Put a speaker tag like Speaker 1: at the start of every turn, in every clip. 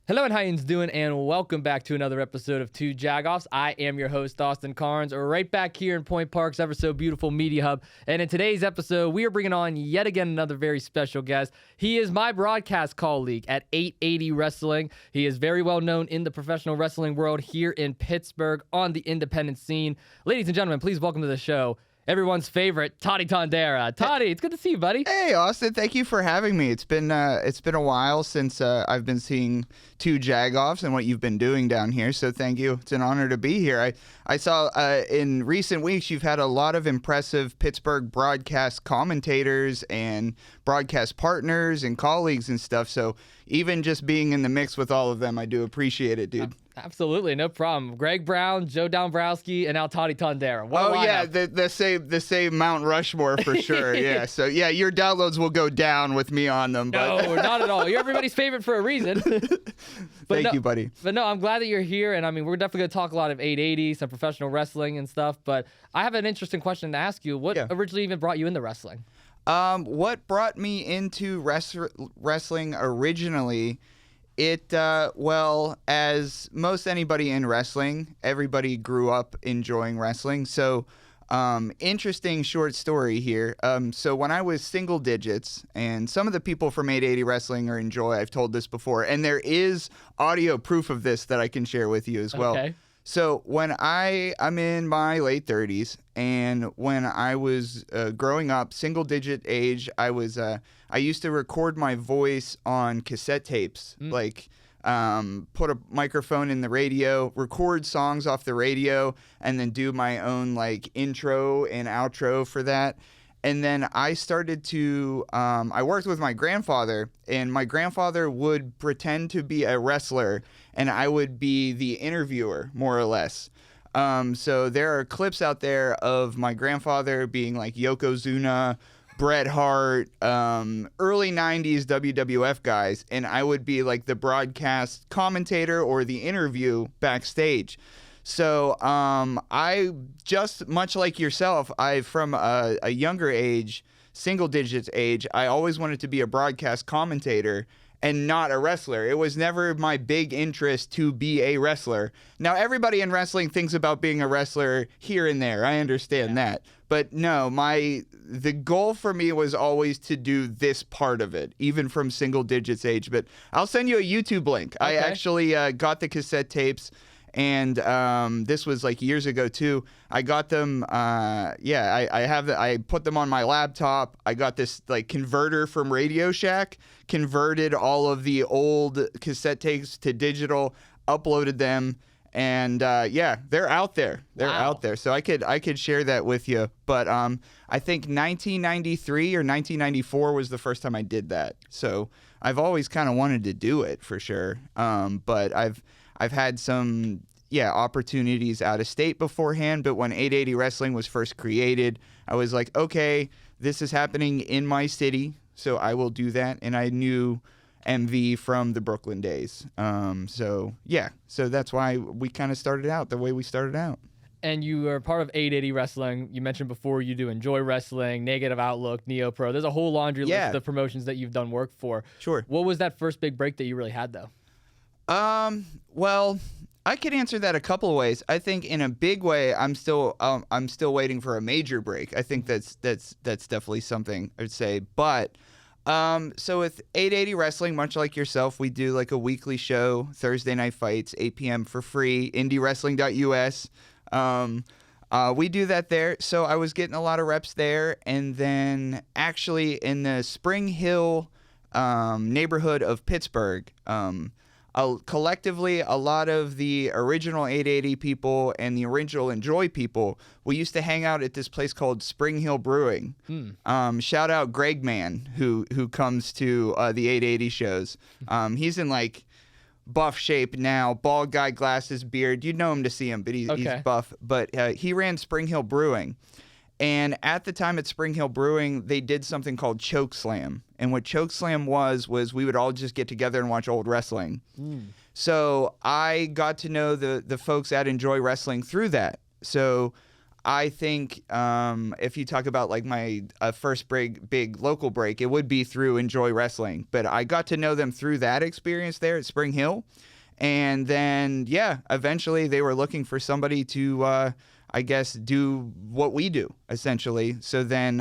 Speaker 1: Hello and how you doing, and welcome back to another episode of Two Jagoffs. I am your host, Austin Carnes, right back here in Point Park's ever so beautiful media hub. And in today's episode, we are bringing on yet again another very special guest. He is my broadcast colleague at 880 Wrestling. He is very well known in the professional wrestling world here in Pittsburgh on the independent scene. Ladies and gentlemen, please welcome to the show everyone's favorite, Toddy Tondera. Toddy, it's good to see you, buddy.
Speaker 2: Hey, Austin. Thank you for having me. It's been a while since I've been seeing Two Jagoffs and what you've been doing down here. So thank you. It's an honor to be here. I saw in recent weeks you've had a lot of impressive Pittsburgh broadcast commentators and broadcast partners and colleagues and stuff. So even just being in the mix with all of them, I do appreciate it, dude.
Speaker 1: Absolutely, no problem. Greg Brown, Joe Dombrowski, and now Toddy Tondera.
Speaker 2: The same Mount Rushmore for sure. Yeah, so yeah, your downloads will go down with me on them. But
Speaker 1: no, not at all. You're everybody's favorite for a reason.
Speaker 2: Thank you, buddy.
Speaker 1: But no, I'm glad that you're here, and I mean, we're definitely going to talk a lot of 880, some professional wrestling and stuff, but I have an interesting question to ask you. What originally even brought you into wrestling?
Speaker 2: What brought me into wrestling originally, as most anybody in wrestling, everybody grew up enjoying wrestling. So, interesting short story here. So when I was single digits, and some of the people from 880 Wrestling or Enjoy, I've told this before, and there is audio proof of this that I can share with you as well.
Speaker 1: Okay.
Speaker 2: So when I'm in my late 30s, and when I was growing up, single digit age, I used to record my voice on cassette tapes, put a microphone in the radio, record songs off the radio, and then do my own intro and outro for that. And then I started to, I worked with my grandfather, and my grandfather would pretend to be a wrestler, and I would be the interviewer, more or less. So there are clips out there of my grandfather being like Yokozuna, Bret Hart, early 90s WWF guys, and I would be like the broadcast commentator or the interview backstage. So I, just much like yourself, from a younger age, single digits age, I always wanted to be a broadcast commentator and not a wrestler. It was never my big interest to be a wrestler. Now, everybody in wrestling thinks about being a wrestler here and there. I understand that. But no, the goal for me was always to do this part of it, even from single digits age. But I'll send you a YouTube link. Okay. I actually got the cassette tapes, and this was years ago too. I got them. I put them on my laptop. I got this converter from Radio Shack, converted all of the old cassette tapes to digital, uploaded them, and they're out there. They're out there. So I could share that with you. But I think 1993 or 1994 was the first time I did that. So I've always kind of wanted to do it for sure. But I've had some opportunities out of state beforehand, but when 880 Wrestling was first created, I was like, okay, this is happening in my city, so I will do that. And I knew MV from the Brooklyn days. So that's why we kind of started out the way we started out.
Speaker 1: And you are part of 880 Wrestling. You mentioned before you do Enjoy Wrestling, Negative Outlook, Neo Pro. There's a whole laundry list of promotions that you've done work for.
Speaker 2: Sure.
Speaker 1: What was that first big break that you really had, though?
Speaker 2: Well, I could answer that a couple of ways. I think in a big way, I'm still waiting for a major break. I think that's definitely something I would say. But so with 880 Wrestling, much like yourself, we do a weekly show, Thursday Night Fights, 8 p.m. for free, indiewrestling.us. We do that there. So I was getting a lot of reps there, and then actually in the Spring Hill neighborhood of Pittsburgh. Collectively, a lot of the original 880 people and the original Enjoy people, we used to hang out at this place called Spring Hill Brewing. Shout out Greg Man, who comes to the 880 shows. He's in buff shape now, bald guy, glasses, beard. You'd know him to see him, but he's buff. But he ran Spring Hill Brewing. And at the time at Spring Hill Brewing, they did something called Choke Slam. And what Choke Slam was we would all just get together and watch old wrestling. So I got to know the folks at Enjoy Wrestling through that. So I think if you talk about like my first big local break, it would be through Enjoy Wrestling. But I got to know them through that experience there at Spring Hill. And then, eventually they were looking for somebody to, I guess, do what we do, essentially. So then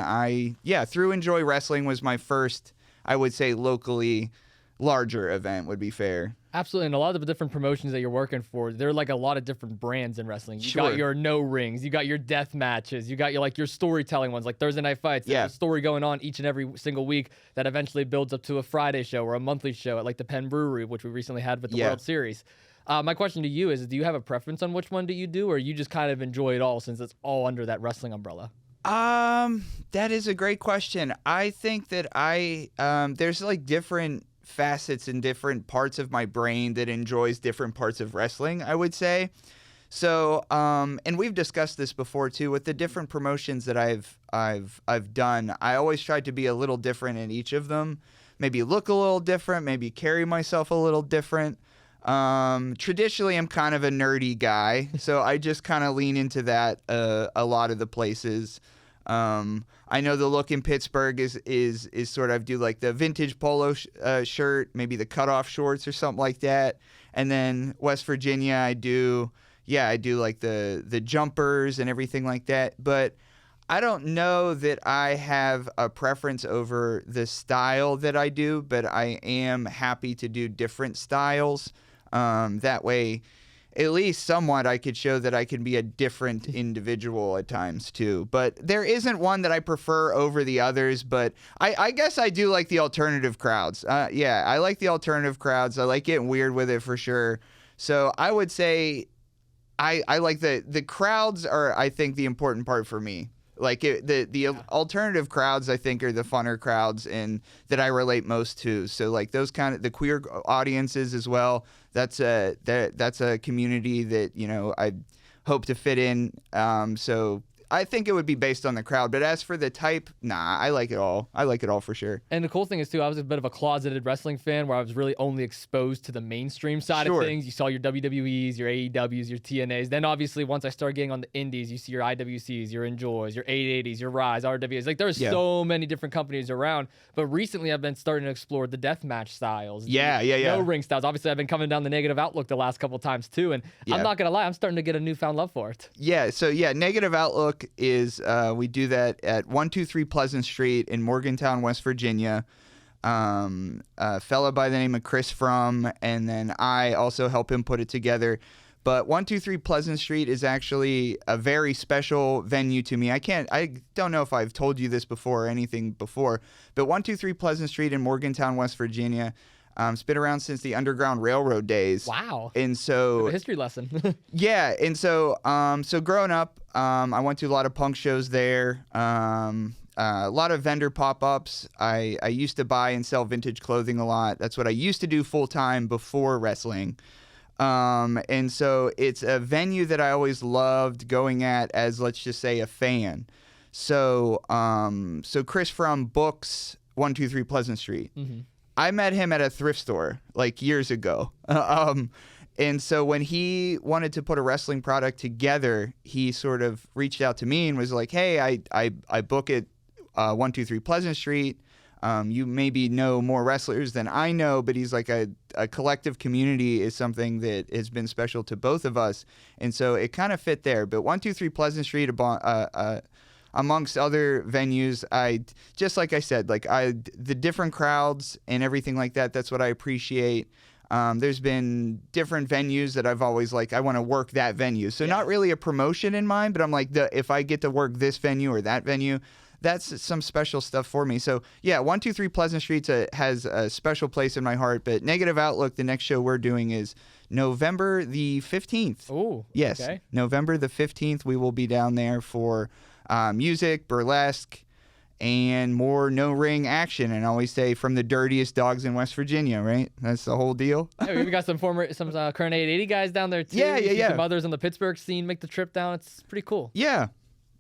Speaker 2: through Enjoy Wrestling was my first, I would say, locally larger event would be fair.
Speaker 1: Absolutely, and a lot of the different promotions that you're working for, there are like a lot of different brands in wrestling. You
Speaker 2: Sure.
Speaker 1: got your no rings, you got your death matches, you got your storytelling ones, like Thursday Night Fights. There's a story going on each and every single week that eventually builds up to a Friday show or a monthly show at like the Penn Brewery, which we recently had with the World Series. My question to you is, do you have a preference on which one do you do, or you just kind of enjoy it all since it's all under that wrestling umbrella?
Speaker 2: That is a great question. I think that there's like different facets in different parts of my brain that enjoys different parts of wrestling, I would say. So, and we've discussed this before too, with the different promotions that I've done. I always tried to be a little different in each of them. Maybe look a little different, maybe carry myself a little different. Traditionally, I'm kind of a nerdy guy, so I just kind of lean into that a lot of the places. I know the look in Pittsburgh is sort of do like the vintage polo shirt, maybe the cutoff shorts or something like that. And then West Virginia, I do like the jumpers and everything like that. But I don't know that I have a preference over the style that I do, but I am happy to do different styles. That way, at least somewhat, I could show that I can be a different individual at times too. But there isn't one that I prefer over the others, but I guess I do like the alternative crowds. I like the alternative crowds. I like getting weird with it for sure. So I would say I like the crowds are, I think, the important part for me. Like the alternative crowds, I think, are the funner crowds and that I relate most to. So like those kind of the queer audiences as well. That's a community that I hope to fit in. So I think it would be based on the crowd. But as for the type, I like it all. I like it all for sure.
Speaker 1: And the cool thing is, too, I was a bit of a closeted wrestling fan where I was really only exposed to the mainstream side of things. You saw your WWEs, your AEWs, your TNAs. Then, obviously, once I started getting on the indies, you see your IWCs, your Enjoys, your 880s, your Rise, RWAs. Like, there's so many different companies around. But recently, I've been starting to explore the deathmatch styles. No ring styles. Obviously, I've been coming down the Negative Outlook the last couple of times, too. And I'm not going to lie, I'm starting to get a newfound love for it.
Speaker 2: Negative Outlook is we do that at 123 Pleasant Street in Morgantown, West Virginia. A fella by the name of Chris Frum, and then I also help him put it together. But 123 Pleasant Street is actually a very special venue to me. I don't know if I've told you this before or anything before, but 123 Pleasant Street in Morgantown, West Virginia, it's been around since the Underground Railroad days.
Speaker 1: Wow.
Speaker 2: And so
Speaker 1: a history lesson.
Speaker 2: and so growing up, I went to a lot of punk shows there. A lot of vendor pop-ups. I used to buy and sell vintage clothing a lot. That's what I used to do full-time before wrestling. And so it's a venue that I always loved going at as, let's just say, a fan. So Chris from books 123 Pleasant Street. Mm-hmm. I met him at a thrift store like years ago. And so when he wanted to put a wrestling product together, he sort of reached out to me and was like, hey, I book at 123 Pleasant Street. You maybe know more wrestlers than I know, but he's like a collective community is something that has been special to both of us. And so it kind of fit there. But 123 Pleasant Street, amongst other venues, just like I said, the different crowds and everything like that, that's what I appreciate. There's been different venues that I've always I want to work that venue. So not really a promotion in mind, but I'm like, if I get to work this venue or that venue, that's some special stuff for me. So 123 Pleasant Street has a special place in my heart. But Negative Outlook, the next show we're doing is November the 15th.
Speaker 1: Oh,
Speaker 2: yes.
Speaker 1: Okay.
Speaker 2: November the 15th, we will be down there for music, burlesque, and more no-ring action. And I always say from the dirtiest dogs in West Virginia, right? That's the whole deal.
Speaker 1: We've got some current 880 guys down there, too.
Speaker 2: Yeah.
Speaker 1: Some others on the Pittsburgh scene make the trip down. It's pretty cool.
Speaker 2: Yeah.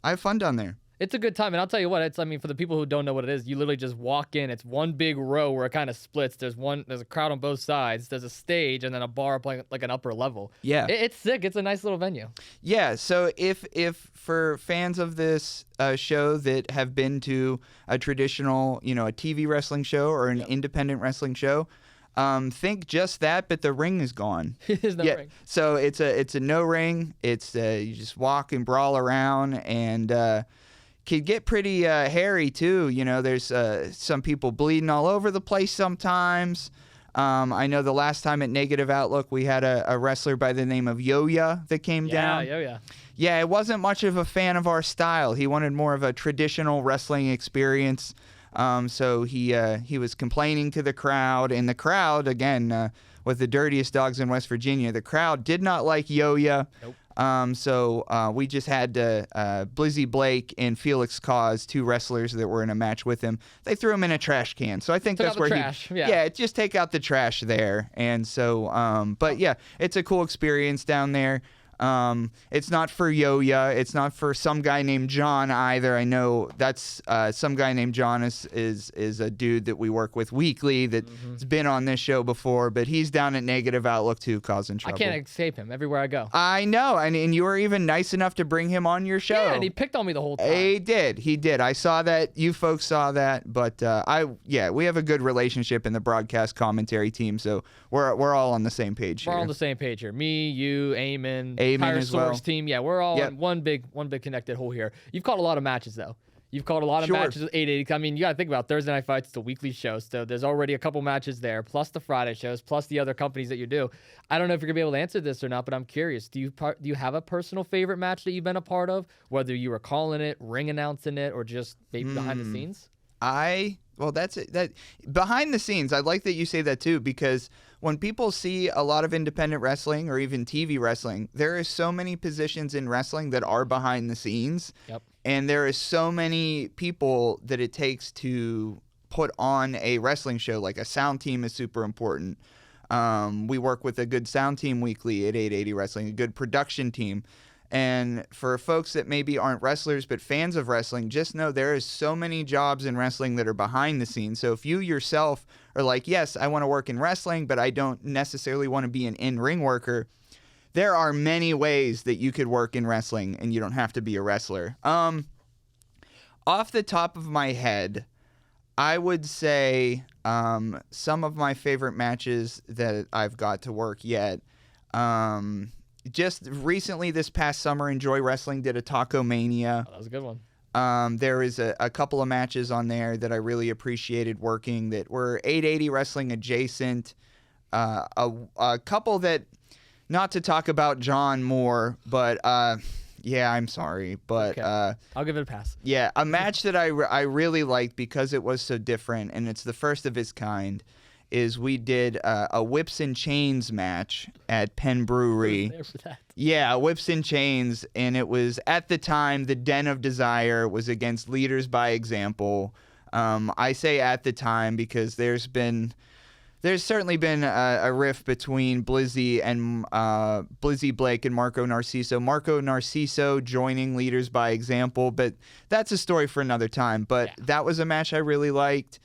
Speaker 2: I have fun down there.
Speaker 1: It's a good time, and I'll tell you what. I mean, for the people who don't know what it is, you literally just walk in. It's one big row where it kind of splits. There's a crowd on both sides. There's a stage, and then a bar up like an upper level.
Speaker 2: Yeah,
Speaker 1: it's sick. It's a nice little venue.
Speaker 2: Yeah, so if for fans of this show that have been to a traditional, a TV wrestling show or an independent wrestling show, think just that, but the ring is gone.
Speaker 1: There's no ring.
Speaker 2: So it's a no ring. It's you just walk and brawl around, and could get pretty hairy too. There's some people bleeding all over the place sometimes. I know the last time at Negative Outlook we had a wrestler by the name of Yo-Ya that came down.
Speaker 1: Yo-Ya.
Speaker 2: Yeah, it wasn't much of a fan of our style. He wanted more of a traditional wrestling experience. So he was complaining to the crowd, and the crowd, again, with the dirtiest dogs in West Virginia, the crowd did not like Yo-Ya.
Speaker 1: Nope.
Speaker 2: So we just had Blizzy Blake and Felix Cause, two wrestlers that were in a match with him. They threw him in a trash can. So I think that's where
Speaker 1: trash.
Speaker 2: just take out the trash there. And so, but yeah, it's a cool experience down there. It's not for Yo-Ya. It's not for some guy named John either. I know that's some guy named John is a dude that we work with weekly that's been on this show before, but he's down at Negative Outlook too, causing trouble.
Speaker 1: I can't escape him everywhere I go.
Speaker 2: I know, and you were even nice enough to bring him on your show.
Speaker 1: Yeah, and he picked on me the whole time.
Speaker 2: He did. I saw that. You folks saw that, but we have a good relationship in the broadcast commentary team, so we're all on the same page here.
Speaker 1: We're all on the same page here. Me, you, Eamon,
Speaker 2: Eamon
Speaker 1: as well. Team. Yeah, we're all in one big connected whole here. You've called a lot of matches though. You've called a lot of matches at 880. I mean, you got to think about Thursday Night Fights. It's a weekly show, so there's already a couple matches there, plus the Friday shows, plus the other companies that you do. I don't know if you're gonna be able to answer this or not, but I'm curious. Do you have a personal favorite match that you've been a part of, whether you were calling it, ring announcing it, or just maybe behind the scenes?
Speaker 2: Well, that's it. That behind the scenes, I like that you say that too, because when people see a lot of independent wrestling or even TV wrestling, there are so many positions in wrestling that are behind the scenes.
Speaker 1: Yep.
Speaker 2: And there is so many people that it takes to put on a wrestling show. Like a sound team is super important. We work with a good sound team weekly at 880 Wrestling, a good production team. And for folks that maybe aren't wrestlers but fans of wrestling, just know there is so many jobs in wrestling that are behind the scenes. So if you yourself are like, yes, I want to work in wrestling, but I don't necessarily want to be an in-ring worker, there are many ways that you could work in wrestling, and you don't have to be a wrestler. Off the top of my head, I would say some of my favorite matches that I've got to work yet. Just recently, this past summer, Enjoy Wrestling did a Taco Mania.
Speaker 1: Oh, that was a good one.
Speaker 2: There is a couple of matches on there that I really appreciated working that were 880 Wrestling adjacent. A couple that, not to talk about John more, but yeah, I'm sorry, but
Speaker 1: okay. I'll give it a pass.
Speaker 2: Yeah, a match that I really liked because it was so different, and it's the first of its kind, is we did a Whips and Chains match at Penn Brewery.
Speaker 1: There for that.
Speaker 2: Yeah, Whips and Chains, and it was, at the time, the Den of Desire was against Leaders by Example. I say at the time because there's certainly been a rift between Blizzy and Blizzy Blake and Marco Narciso. Marco Narciso joining Leaders by Example, but that's a story for another time. But that was a match I really liked.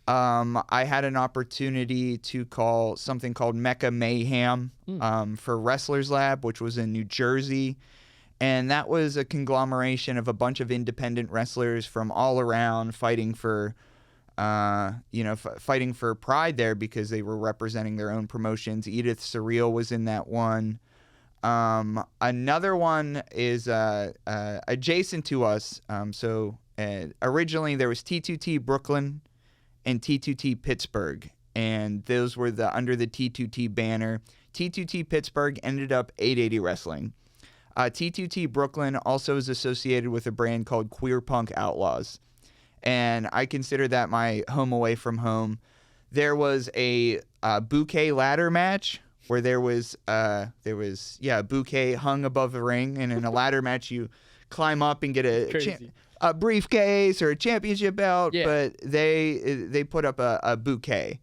Speaker 2: I had an opportunity to call something called Mecca Mayhem for Wrestlers Lab, which was in New Jersey. And that was a conglomeration of a bunch of independent wrestlers from all around fighting for, fighting for pride there because they were representing their own promotions. Edith Surreal was in that one. Another one is adjacent to us. Originally there was T2T Brooklyn and T2T Pittsburgh, and those were under the T2T banner. T2T Pittsburgh ended up 880 Wrestling. T2T Brooklyn also is associated with a brand called Queer Punk Outlaws, and I consider that my home away from home. There was a bouquet ladder match where there was a bouquet hung above the ring, and in a ladder match you climb up and get a briefcase or a championship belt, but they put up a bouquet.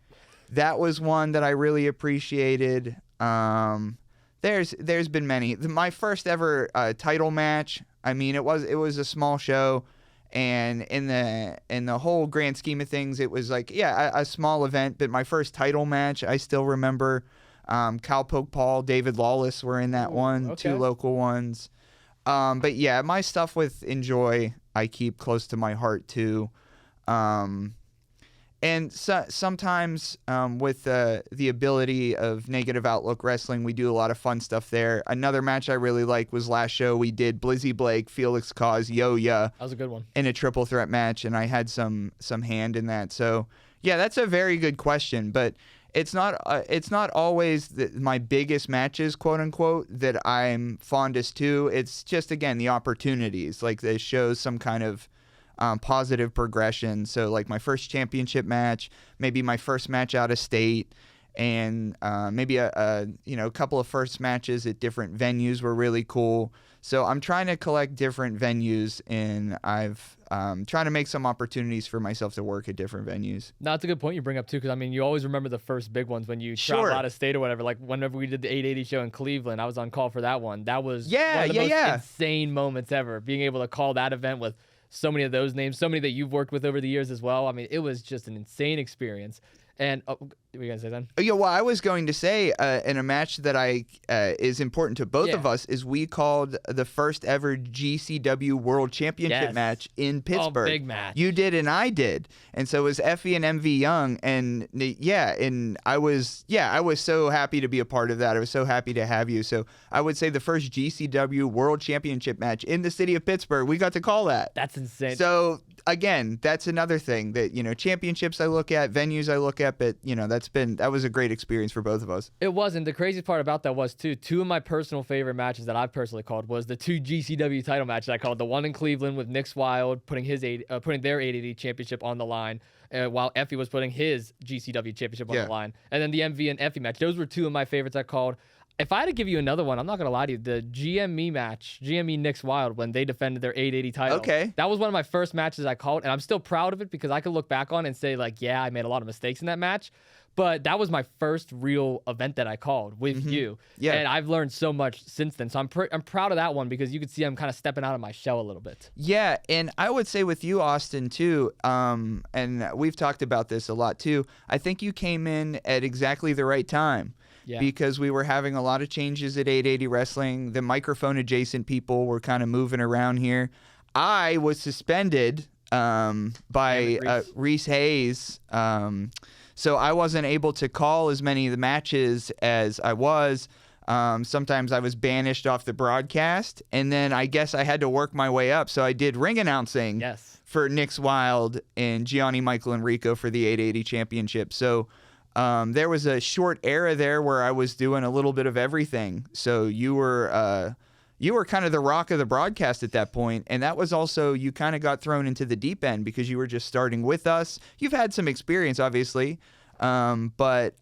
Speaker 2: That was one that I really appreciated. There's been many. My first ever title match, I mean, it was a small show, And in the whole grand scheme of things, it was like, yeah, a small event. But my first title match, I still remember. Cowpoke Paul, David Lawless were in that one,
Speaker 1: okay.
Speaker 2: 2 local ones. But yeah, my stuff with Enjoy, I keep close to my heart too. And sometimes with the ability of Negative Outlook Wrestling, we do a lot of fun stuff there. Another match I really liked was last show we did Blizzy Blake, Felix Cause, Yo-Ya.
Speaker 1: That was a good one.
Speaker 2: In a triple threat match, and I had some hand in that. So yeah, that's a very good question, but it's not always my biggest matches, quote unquote, that I'm fondest to. It's just, again, the opportunities. Like, this shows some kind of positive progression. So like my first championship match, maybe my first match out of state, and maybe a couple of first matches at different venues were really cool. So I'm trying to collect different venues, and I've trying to make some opportunities for myself to work at different venues.
Speaker 1: No, that's a good point you bring up too, because I mean, you always remember the first big ones when you travel out of state or whatever. Like whenever we did the 880 show in Cleveland, I was on call for that one. That was one of the most insane moments ever. Being able to call that event with so many of those names, so many that you've worked with over the years as well. I mean, it was just an insane experience. And were you gonna say that?
Speaker 2: Yeah, well, I was going to say in a match that is important to both of us is we called the first ever GCW World Championship match in Pittsburgh.
Speaker 1: Big match.
Speaker 2: You did and I did, and so it was Effie and MV Young, and I was so happy to be a part of that. I was so happy to have you. So I would say the first GCW World Championship match in the city of Pittsburgh, we got to call that.
Speaker 1: That's insane.
Speaker 2: So again, that's another thing that, championships I look at, venues I look at, but that was a great experience for both of us.
Speaker 1: It was, and the crazy part about that was too, 2 of my personal favorite matches that I've personally called was the 2 GCW title matches I called. The one in Cleveland with Nick's Wild putting their 880 championship on the line, while Effie was putting his GCW championship on the line, and then the MV and Effie match. Those were 2 of my favorites I called. If I had to give you another one, I'm not going to lie to you, the GME match, GME Nick's Wild, when they defended their 880 title.
Speaker 2: Okay.
Speaker 1: That was one of my first matches I called, and I'm still proud of it because I could look back on and say, like, yeah, I made a lot of mistakes in that match. But that was my first real event that I called with you. Yeah. And I've learned so much since then. So I'm proud of that one because you could see I'm kind of stepping out of my shell a little bit.
Speaker 2: Yeah, and I would say with you, Austin, too, and we've talked about this a lot, too, I think you came in at exactly the right time. Yeah. Because we were having a lot of changes at 880 Wrestling. The microphone adjacent people were kind of moving around here. I was suspended by Reese Hayes. So I wasn't able to call as many of the matches as I was. Sometimes I was banished off the broadcast. And then I guess I had to work my way up. So I did ring announcing for Nick's Wild and Gianni, Michael, and Rico for the 880 championship. So there was a short era there where I was doing a little bit of everything. So you were kind of the rock of the broadcast at that point, and that was also, you kind of got thrown into the deep end because you were just starting with us. You've had some experience, obviously, but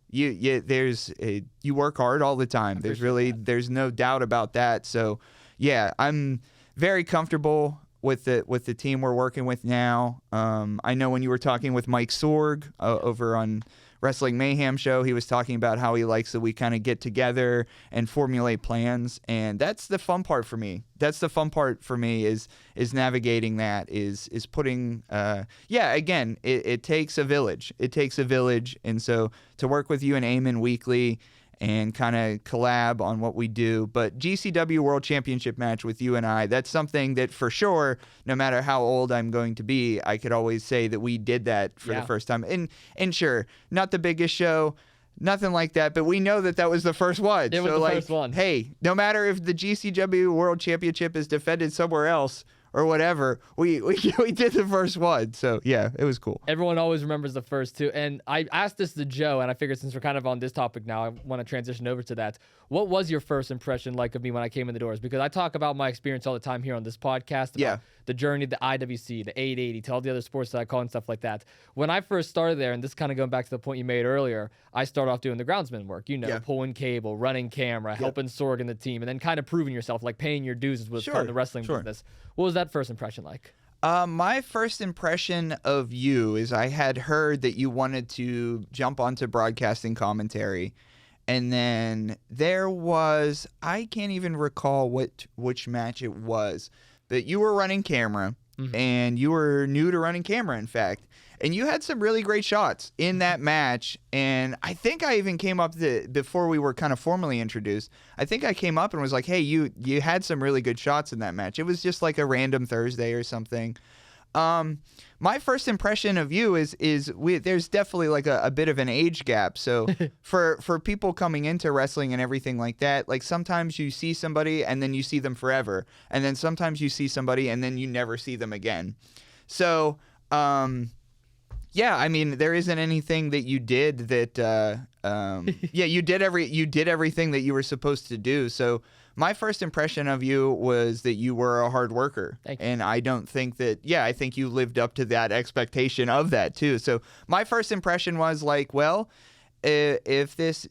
Speaker 2: you work hard all the time. There's no doubt about that. So yeah, I'm very comfortable with the team we're working with now. I know when you were talking with Mike Sorg over on Wrestling Mayhem show, he was talking about how he likes that we kind of get together and formulate plans, and that's the fun part for me. That's the fun part for me is navigating that, is putting again, it takes a village. It takes a village, and so to work with you and Eamon weekly and kind of collab on what we do. But GCW World Championship match with you and I, that's something that for sure, no matter how old I'm going to be, I could always say that we did that for the first time. And sure, not the biggest show, nothing like that, but we know that was the first one.
Speaker 1: It was the first one.
Speaker 2: Hey, no matter if the GCW World Championship is defended somewhere else or whatever, we did the first one. So yeah, it was cool.
Speaker 1: Everyone always remembers the first 2. And I asked this to Joe, and I figured since we're kind of on this topic now, I want to transition over to that. What was your first impression like of me when I came in the doors? Because I talk about my experience all the time here on this podcast, about the journey, the IWC, the 880, to all the other sports that I call and stuff like that. When I first started there, and this kind of going back to the point you made earlier, I started off doing the groundsman work, pulling cable, running camera, helping Sorg and the team, and then kind of proving yourself, like paying your dues was part of the wrestling business. What was that first impression like?
Speaker 2: My first impression of you is I had heard that you wanted to jump onto broadcasting commentary. And then there was, I can't even recall which match it was, but you were running camera. and you were new to running camera, in fact. And you had some really great shots in that match. And I think I even came up before we were kind of formally introduced. I think I came up and was like, hey, you had some really good shots in that match. It was just like a random Thursday or something. My first impression of you is there's definitely like a bit of an age gap. So for people coming into wrestling and everything like that, like sometimes you see somebody and then you see them forever. And then sometimes you see somebody and then you never see them again. So, yeah, I mean, there isn't anything that you did that, yeah, you did everything that you were supposed to do. So my first impression of you was that you were a hard worker.
Speaker 1: Thank you.
Speaker 2: And I don't think that, yeah, I think you lived up to that expectation of that too. So my first impression was like, well, if this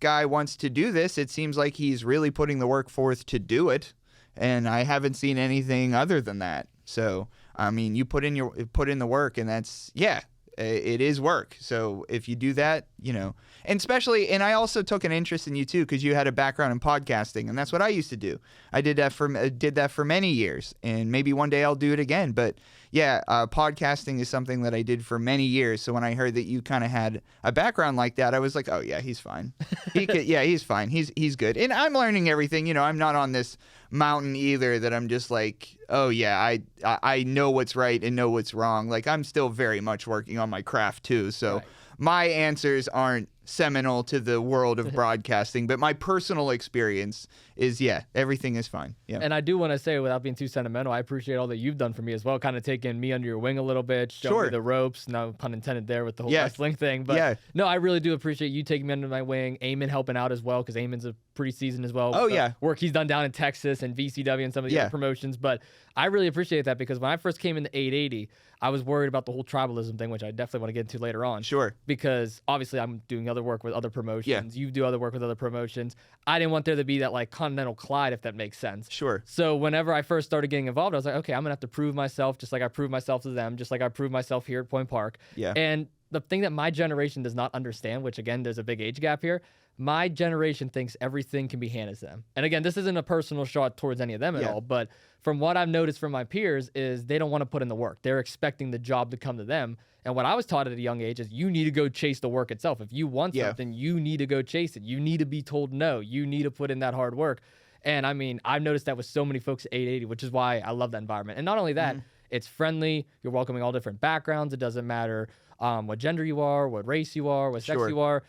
Speaker 2: guy wants to do this, it seems like he's really putting the work forth to do it. And I haven't seen anything other than that. So, I mean, you put in the work, and that's, yeah, it is work. So if you do that, you know, and especially, and I also took an interest in you too, because you had a background in podcasting, and that's what I used to do. I did that for many years, and maybe one day I'll do it again. But yeah, podcasting is something that I did for many years. So when I heard that you kind of had a background like that, I was like, oh yeah, he's fine. He's fine. He's good. And I'm learning everything. You know, I'm not on this mountain either that I'm just like, oh yeah, I know what's right and know what's wrong. Like, I'm still very much working on my craft too. So right. My answers aren't seminal to the world of broadcasting, but my personal experience is, yeah, everything is fine. Yeah.
Speaker 1: And I do want to say, without being too sentimental, I appreciate all that you've done for me as well, kind of taking me under your wing a little bit, showing me the ropes. No pun intended there with the whole wrestling thing. But no, I really do appreciate you taking me under my wing, Eamon helping out as well, because Eamon's a pretty seasoned as well.
Speaker 2: Oh, yeah.
Speaker 1: Work he's done down in Texas and VCW and some of the other promotions. But I really appreciate that, because when I first came into 880, I was worried about the whole tribalism thing, which I definitely want to get into later on.
Speaker 2: Sure.
Speaker 1: Because obviously I'm doing other work with other promotions. You do other work with other promotions. I didn't want there to be that like Continental Clyde, if that makes sense.
Speaker 2: Sure.
Speaker 1: So whenever I first started getting involved, I was like, okay, I'm going to have to prove myself just like I proved myself to them, just like I proved myself here at Point Park.
Speaker 2: Yeah.
Speaker 1: And the thing that my generation does not understand, which again, there's a big age gap here, my generation thinks everything can be handed to them. And again, this isn't a personal shot towards any of them at all, but from what I've noticed from my peers is they don't want to put in the work. They're expecting the job to come to them. And what I was taught at a young age is you need to go chase the work itself. If you want something, you need to go chase it. You need to be told no. You need to put in that hard work. And I mean, I've noticed that with so many folks at 880, which is why I love that environment. And not only that, it's friendly. You're welcoming all different backgrounds. It doesn't matter what gender you are, what race you are, what sex you are.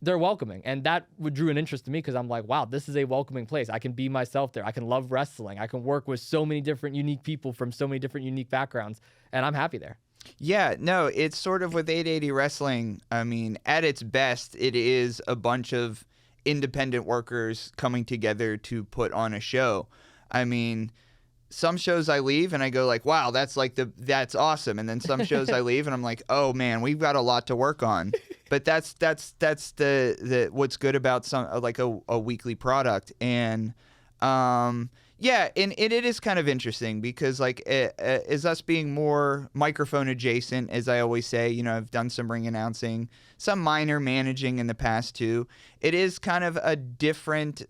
Speaker 1: They're welcoming. And that drew an interest to me, because I'm like, wow, this is a welcoming place. I can be myself there. I can love wrestling. I can work with so many different unique people from so many different unique backgrounds. And I'm happy there.
Speaker 2: Yeah, no, it's sort of with 880 Wrestling. I mean, at its best, it is a bunch of independent workers coming together to put on a show. I mean, some shows I leave and I go like, wow, that's awesome. And then some shows I leave and I'm like, oh man, we've got a lot to work on. But that's the what's good about some like a weekly product. And yeah, and it is kind of interesting, because like is us being more microphone adjacent, as I always say. You know, I've done some ring announcing, some minor managing in the past too. It is kind of a different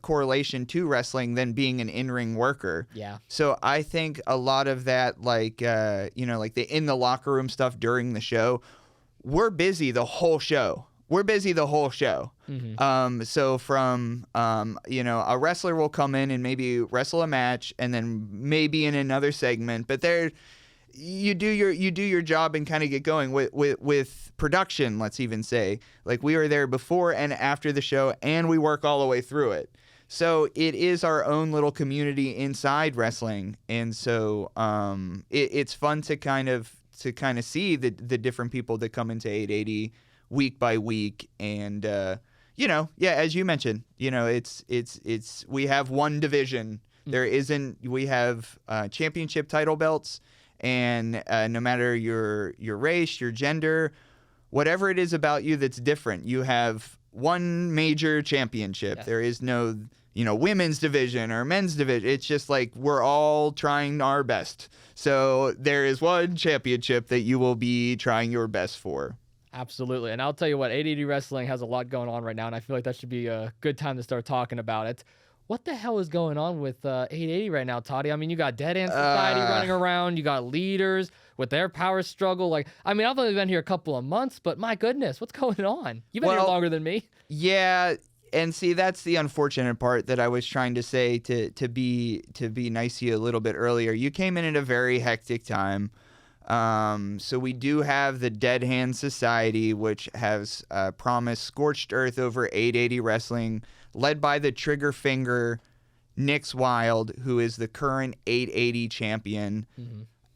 Speaker 2: correlation to wrestling than being an in-ring worker.
Speaker 1: Yeah.
Speaker 2: So I think a lot of that, like you know, like the in the locker room stuff during the show, we're busy the whole show. So from, you know, a wrestler will come in and maybe wrestle a match and then maybe in another segment, but you do your job and kind of get going with production. Let's even say, like, we are there before and after the show, and we work all the way through it. So it is our own little community inside wrestling. And so, it's fun to kind of see the different people that come into 880 week by week. And, you know, yeah, as you mentioned, you know, it's we have one division. We have championship title belts, and no matter your race, your gender, whatever it is about you that's different, you have one major championship. There is no, you know, women's division or men's division. It's just like we're all trying our best. So there is one championship that you will be trying your best for.
Speaker 1: Absolutely. And I'll tell you what, 880 Wrestling has a lot going on right now, and I feel like that should be a good time to start talking about it. what the hell is going on with 880 right now, Toddy? I mean, you got Dead Hand Society running around. You got leaders with their power struggle. Like, I mean, I've only been here a couple of months, but my goodness, what's going on? You've been here longer than me.
Speaker 2: Yeah, and see, that's the unfortunate part that I was trying to say to be nice to you a little bit earlier. You came in at a very hectic time. So we do have the Dead Hand Society, which has promised scorched earth over 880 wrestling, led by the trigger finger Nick's Wild, who is the current 880 champion.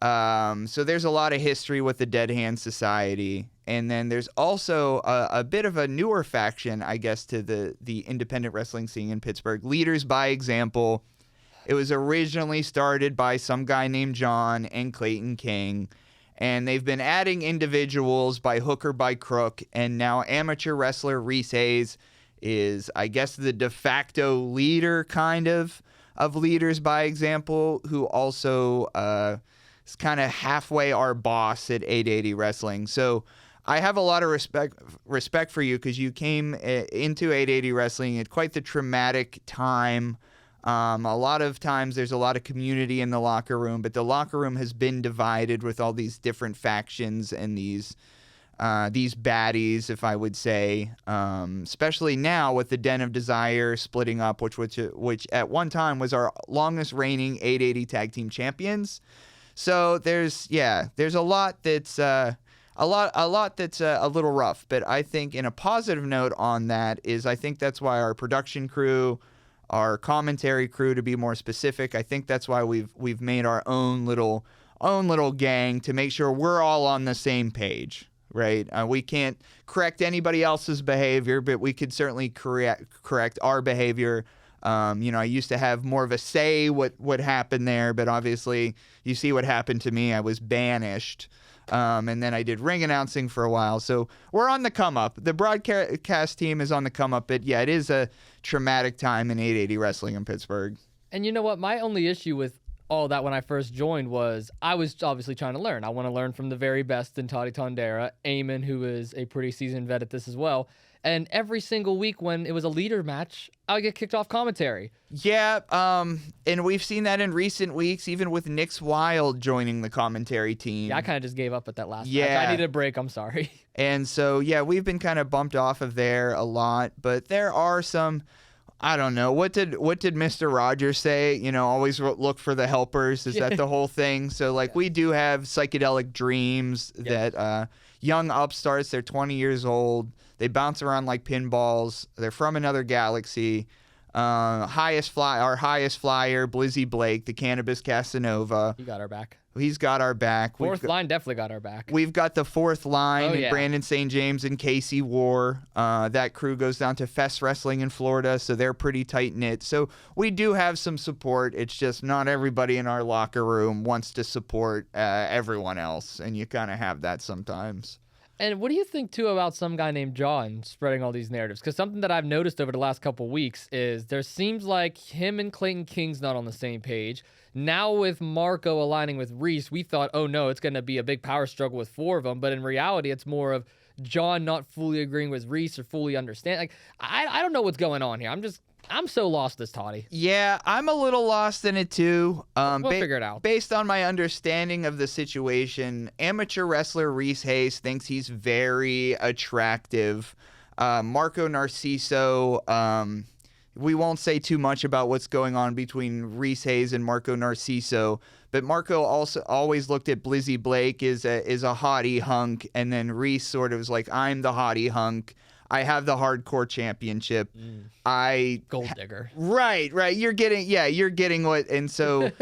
Speaker 2: So there's a lot of history with the Dead Hand Society. And then there's also a bit of a newer faction, I guess, to the independent wrestling scene in Pittsburgh, Leaders by Example. It was originally started by some guy named John and Clayton King, and they've been adding individuals by hook or by crook, and now amateur wrestler Reese Hayes is, I guess, the de facto leader, kind of Leaders by Example, who also is kind of halfway our boss at 880 Wrestling. So I have a lot of respect for you because you came into 880 Wrestling at quite the traumatic time. A lot of times there's a lot of community in the locker room, but the locker room has been divided with all these different factions and these baddies, if I would say, especially now with the Den of Desire splitting up, which at one time was our longest reigning 880 tag team champions. So there's a lot that's a little rough, but I think in a positive note on that is I think that's why our production crew, our commentary crew, to be more specific, I think that's why we've made our own little gang to make sure we're all on the same page, right? We can't correct anybody else's behavior, but we could certainly correct our behavior. I used to have more of a say what happened there, but obviously you see what happened to me. I was banished. And then I did ring announcing for a while. So we're on the come up. The broadcast team is on the come up. But yeah, it is a traumatic time in 880 wrestling in Pittsburgh.
Speaker 1: And you know what? My only issue with all that when I first joined was I was obviously trying to learn. I want to learn from the very best in Toddy Tondera, Eamon, who is a pretty seasoned vet at this as well. And every single week when it was a leader match, I would get kicked off commentary.
Speaker 2: Yeah, and we've seen that in recent weeks, even with Nick's Wild joining the commentary team.
Speaker 1: Yeah, I kind of just gave up at that last match. I needed a break, I'm sorry.
Speaker 2: And so, yeah, we've been kind of bumped off of there a lot, but there are some, I don't know, what did Mr. Rogers say? Always look for the helpers. Is that the whole thing? So, we do have psychedelic dreams that young upstarts, they're 20 years old. They bounce around like pinballs. They're from another galaxy. Our highest flyer, Blizzy Blake, the Cannabis Casanova.
Speaker 1: He got our back.
Speaker 2: He's got our back.
Speaker 1: Fourth line definitely got our back.
Speaker 2: We've got the fourth line, Brandon St. James and Casey War. That crew goes down to Fest Wrestling in Florida, so they're pretty tight-knit. So we do have some support. It's just not everybody in our locker room wants to support everyone else, and you kind of have that sometimes.
Speaker 1: And what do you think, too, about some guy named John spreading all these narratives? Because something that I've noticed over the last couple of weeks is there seems like him and Clayton King's not on the same page. Now with Marco aligning with Reese, we thought, oh, no, it's going to be a big power struggle with four of them. But in reality, it's more of John not fully agreeing with Reese or fully understanding. I don't know what's going on here. I'm so lost this, Toddy.
Speaker 2: Yeah, I'm a little lost in it too.
Speaker 1: We'll figure it out.
Speaker 2: Based on my understanding of the situation, amateur wrestler Reese Hayes thinks he's very attractive. Marco Narciso, we won't say too much about what's going on between Reese Hayes and Marco Narciso, but Marco also always looked at Blizzy Blake as a hottie hunk, and then Reese sort of was like, I'm the hottie hunk. I have the hardcore championship.
Speaker 1: Gold digger.
Speaker 2: Right. You're getting what, and so,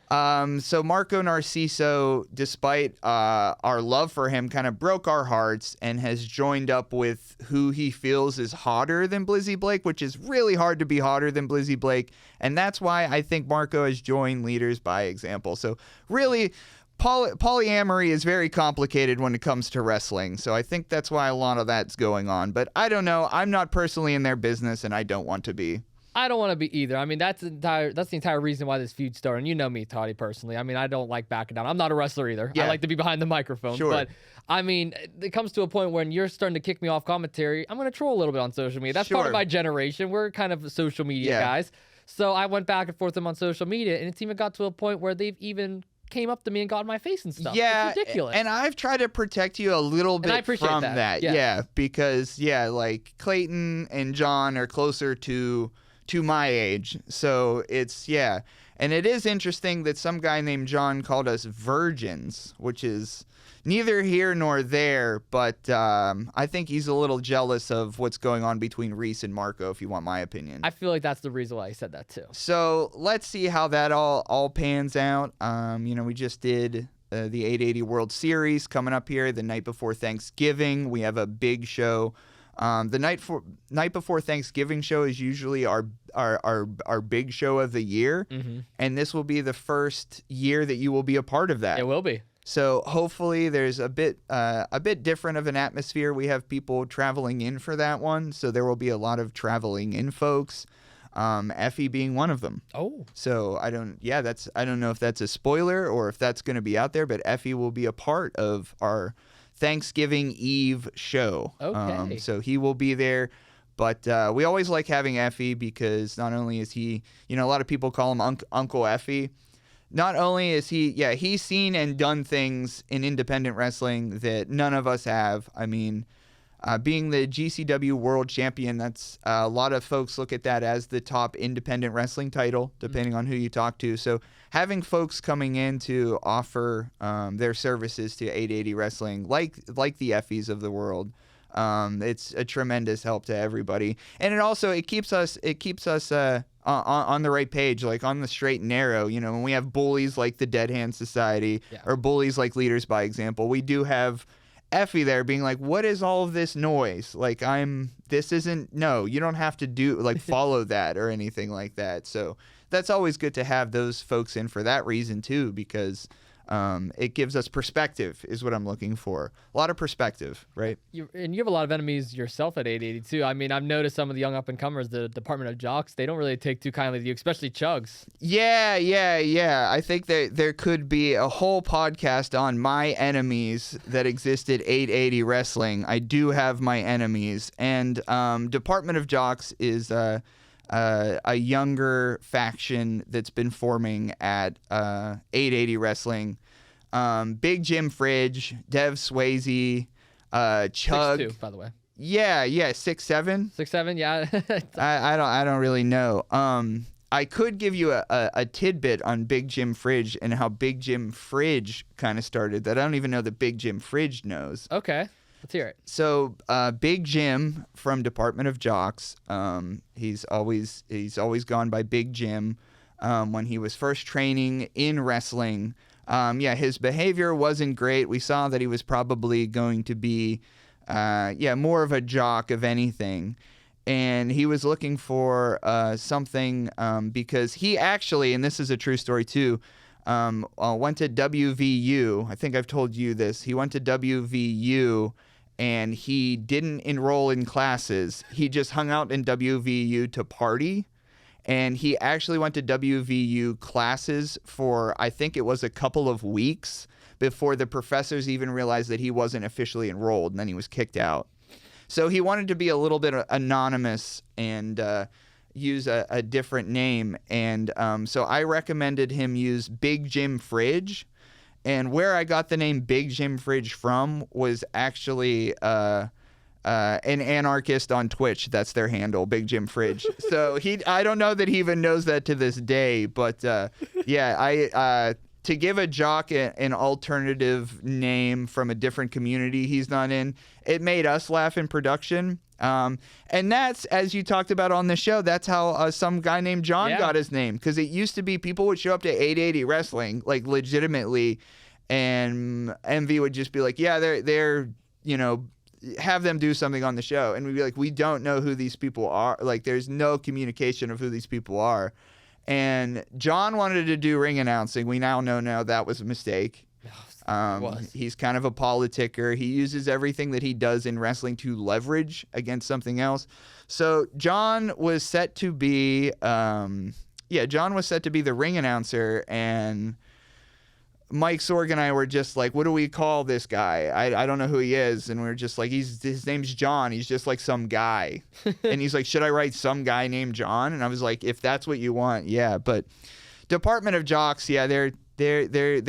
Speaker 2: so Marco Narciso, despite our love for him, kind of broke our hearts and has joined up with who he feels is hotter than Blizzy Blake, which is really hard to be hotter than Blizzy Blake, and that's why I think Marco has joined Leaders by Example. So really, polyamory is very complicated when it comes to wrestling, so I think that's why a lot of that's going on. But I don't know. I'm not personally in their business, and I don't want to be.
Speaker 1: I don't want to be either. I mean, that's the entire reason why this feud started. And you know me, Toddy, personally. I mean, I don't like backing down. I'm not a wrestler either.
Speaker 2: Yeah.
Speaker 1: I like to be behind the microphone.
Speaker 2: Sure.
Speaker 1: But, I mean, it comes to a point when you're starting to kick me off commentary. I'm going to troll a little bit on social media. That's part of my generation. We're kind of social media guys. So I went back and forth with them on social media, and it's even got to a point where they've even came up to me and got in my face and stuff.
Speaker 2: Yeah,
Speaker 1: it's ridiculous.
Speaker 2: And I've tried to protect you a little bit from that. Yeah, because like Clayton and John are closer to my age, so it's and it is interesting that some guy named John called us virgins, which is neither here nor there, but I think he's a little jealous of what's going on between Reese and Marco, if you want my opinion.
Speaker 1: I feel like that's the reason why he said that too.
Speaker 2: So let's see how that all pans out. We just did the 880 World Series coming up here the night before Thanksgiving. We have a big show. The night before Thanksgiving show is usually our big show of the year, and this will be the first year that you will be a part of that.
Speaker 1: It will be.
Speaker 2: So hopefully there's a bit different of an atmosphere. We have people traveling in for that one, so there will be a lot of traveling in folks. Effie being one of them.
Speaker 1: Oh.
Speaker 2: So I don't know if that's a spoiler or if that's going to be out there, but Effie will be a part of our Thanksgiving Eve show.
Speaker 1: Okay.
Speaker 2: So he will be there. But we always like having Effie because not only is he, a lot of people call him Uncle Effie. Not only is he's seen and done things in independent wrestling that none of us have. I mean, being the GCW World Champion, that's a lot of folks look at that as the top independent wrestling title, depending on who you talk to. So having folks coming in to offer their services to 880 Wrestling, like the Effies of the world, it's a tremendous help to everybody, and it keeps us on the right page, like on the straight and narrow. When we have bullies like the Dead Hand Society or bullies like Leaders by Example, we do have Effie there being like, what is all of this noise? Like, you don't have to follow that or anything like that. So that's always good to have those folks in for that reason too, because it gives us perspective is what I'm looking for. A lot of perspective, right?
Speaker 1: You have a lot of enemies yourself at 880 too. I mean, I've noticed some of the young up-and-comers, the Department of Jocks, they don't really take too kindly to you, especially Chugs.
Speaker 2: Yeah. I think that there could be a whole podcast on my enemies that exist at 880 Wrestling. I do have my enemies. And Department of Jocks is a younger faction that's been forming at 880 Wrestling. Big Jim Fridge, Dev Swayze, Chug.
Speaker 1: 6'2", by the way.
Speaker 2: Yeah, 6'7".
Speaker 1: 6'7", yeah.
Speaker 2: I don't really know. I could give you a tidbit on Big Jim Fridge and how Big Jim Fridge kind of started that I don't even know that Big Jim Fridge knows.
Speaker 1: Okay. Let's hear it.
Speaker 2: So, Big Jim from Department of Jocks, he's always gone by Big Jim. When he was first training in wrestling, his behavior wasn't great. We saw that he was probably going to be, more of a jock of anything. And he was looking for something because he actually, and this is a true story too, went to WVU. I think I've told you this. He went to WVU and he didn't enroll in classes. He just hung out in WVU to party. And he actually went to WVU classes for, I think it was a couple of weeks before the professors even realized that he wasn't officially enrolled, and then he was kicked out. So he wanted to be a little bit anonymous and use a different name. And so I recommended him use Big Jim Fridge. And where I got the name Big Jim Fridge from was actually an anarchist on Twitch. That's their handle, Big Jim Fridge. So I don't know that he even knows that to this day. But to give a jock an alternative name from a different community he's not in, it made us laugh in production. And that's, as you talked about on the show, that's how some guy named John got his name. Because it used to be people would show up to 880 Wrestling, like legitimately, and MV would just be like, yeah, they're have them do something on the show. And we'd be like, we don't know who these people are. Like, there's no communication of who these people are. And John wanted to do ring announcing. We now know that was a mistake. He's kind of a politicker. He uses everything that he does in wrestling to leverage against something else. So John was set to be, the ring announcer, and Mike Sorg and I were just like, what do we call this guy? I don't know who he is. And we were just like, his name's John. He's just like some guy. And he's like, should I write some guy named John? And I was like, if that's what you want, yeah. But Department of Jocks, yeah, they're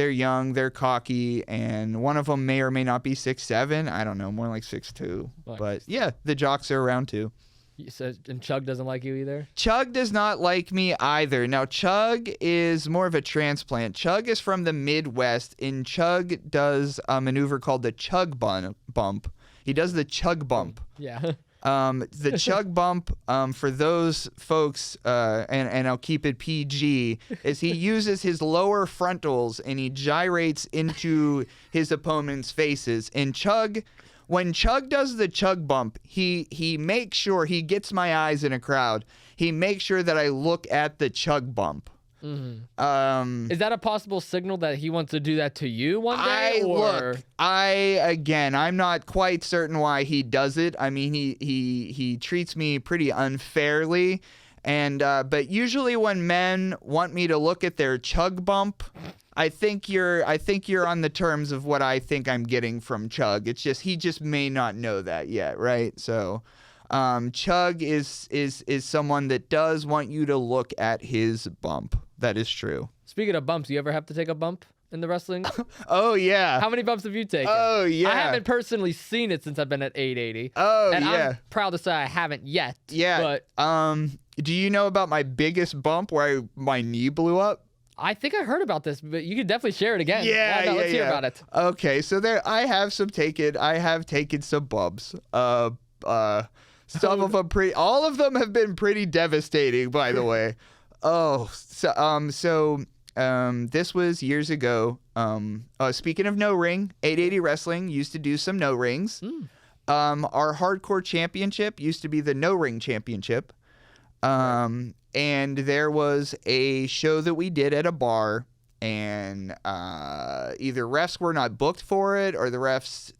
Speaker 2: young, they're cocky, and one of them may or may not be 6'7". I don't know, more like 6'2".
Speaker 1: Nice.
Speaker 2: But yeah, the Jocks are around too.
Speaker 1: And Chug doesn't like you either?
Speaker 2: Chug does not like me either. Now, Chug is more of a transplant. Chug is from the Midwest, and Chug does a maneuver called the Chug bump. He does the Chug bump.
Speaker 1: Yeah.
Speaker 2: The Chug bump, for those folks, and I'll keep it PG, is he uses his lower frontals and he gyrates into his opponent's faces. And when Chug does the Chug bump, he makes sure he gets my eyes in a crowd. He makes sure that I look at the Chug bump.
Speaker 1: Mm-hmm. Is that a possible signal that he wants to do that to you one day?
Speaker 2: I'm not quite certain why he does it. I mean, he treats me pretty unfairly, and but usually when men want me to look at their Chug bump, I think you're on the terms of what I think I'm getting from Chug. It's just he just may not know that yet, right? So, Chug is someone that does want you to look at his bump. That is true.
Speaker 1: Speaking of bumps, you ever have to take a bump in the wrestling?
Speaker 2: Oh yeah.
Speaker 1: How many bumps have you taken?
Speaker 2: Oh yeah.
Speaker 1: I haven't personally seen it since I've been at 880.
Speaker 2: Oh
Speaker 1: and
Speaker 2: yeah.
Speaker 1: I'm proud to say I haven't yet.
Speaker 2: Yeah. But do you know about my biggest bump where my knee blew up?
Speaker 1: I think I heard about this, but you could definitely share it again. Let's hear about it.
Speaker 2: Okay, so I have taken some bumps. Some of them all of them have been pretty devastating, by the way. Oh, so this was years ago. Speaking of no ring, 880 Wrestling used to do some no rings. Our hardcore championship used to be the no ring championship. And there was a show that we did at a bar, and either refs were not booked for it or the refs,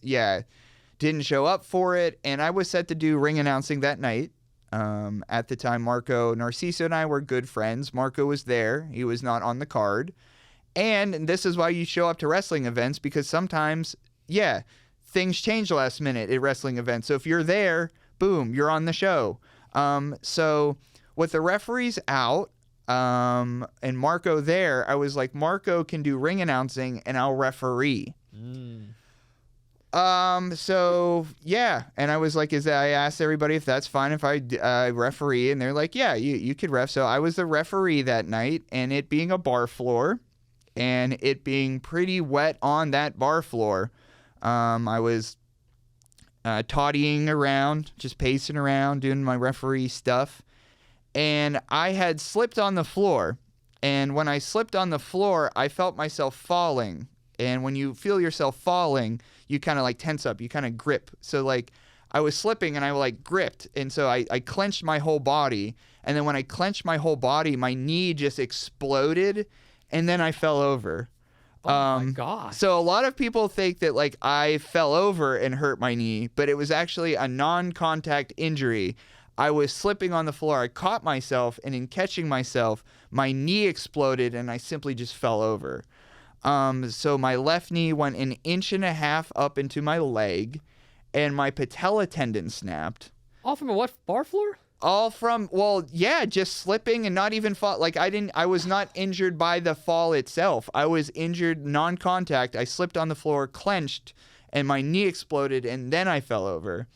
Speaker 2: didn't show up for it. And I was set to do ring announcing that night. At the time, Marco Narciso and I were good friends. Marco was there. He was not on the card. And this is why you show up to wrestling events, because sometimes, things change last minute at wrestling events. So if you're there, boom, you're on the show. So with the referees out and Marco there, I was like, Marco can do ring announcing and I'll referee. So yeah, and I was like, I asked everybody if that's fine if I referee, and they're like, yeah, you could ref. So I was the referee that night, and it being a bar floor, and it being pretty wet on that bar floor, I was toddying around, just pacing around, doing my referee stuff, and I had slipped on the floor, and when I slipped on the floor, I felt myself falling, and when you feel yourself falling, you kind of like tense up, you kind of grip. So like I was slipping and I like gripped. And so I clenched my whole body. And then when I clenched my whole body, my knee just exploded and then I fell over.
Speaker 1: Oh my God.
Speaker 2: So a lot of people think that like I fell over and hurt my knee, but it was actually a non-contact injury. I was slipping on the floor. I caught myself, and in catching myself, my knee exploded and I simply just fell over. So my left knee went 1.5 inches up into my leg, and my patella tendon snapped.
Speaker 1: All from a what, bar floor?
Speaker 2: All from, just slipping and not even fall. Like I was not injured by the fall itself. I was injured non-contact. I slipped on the floor, clenched, and my knee exploded, and then I fell over.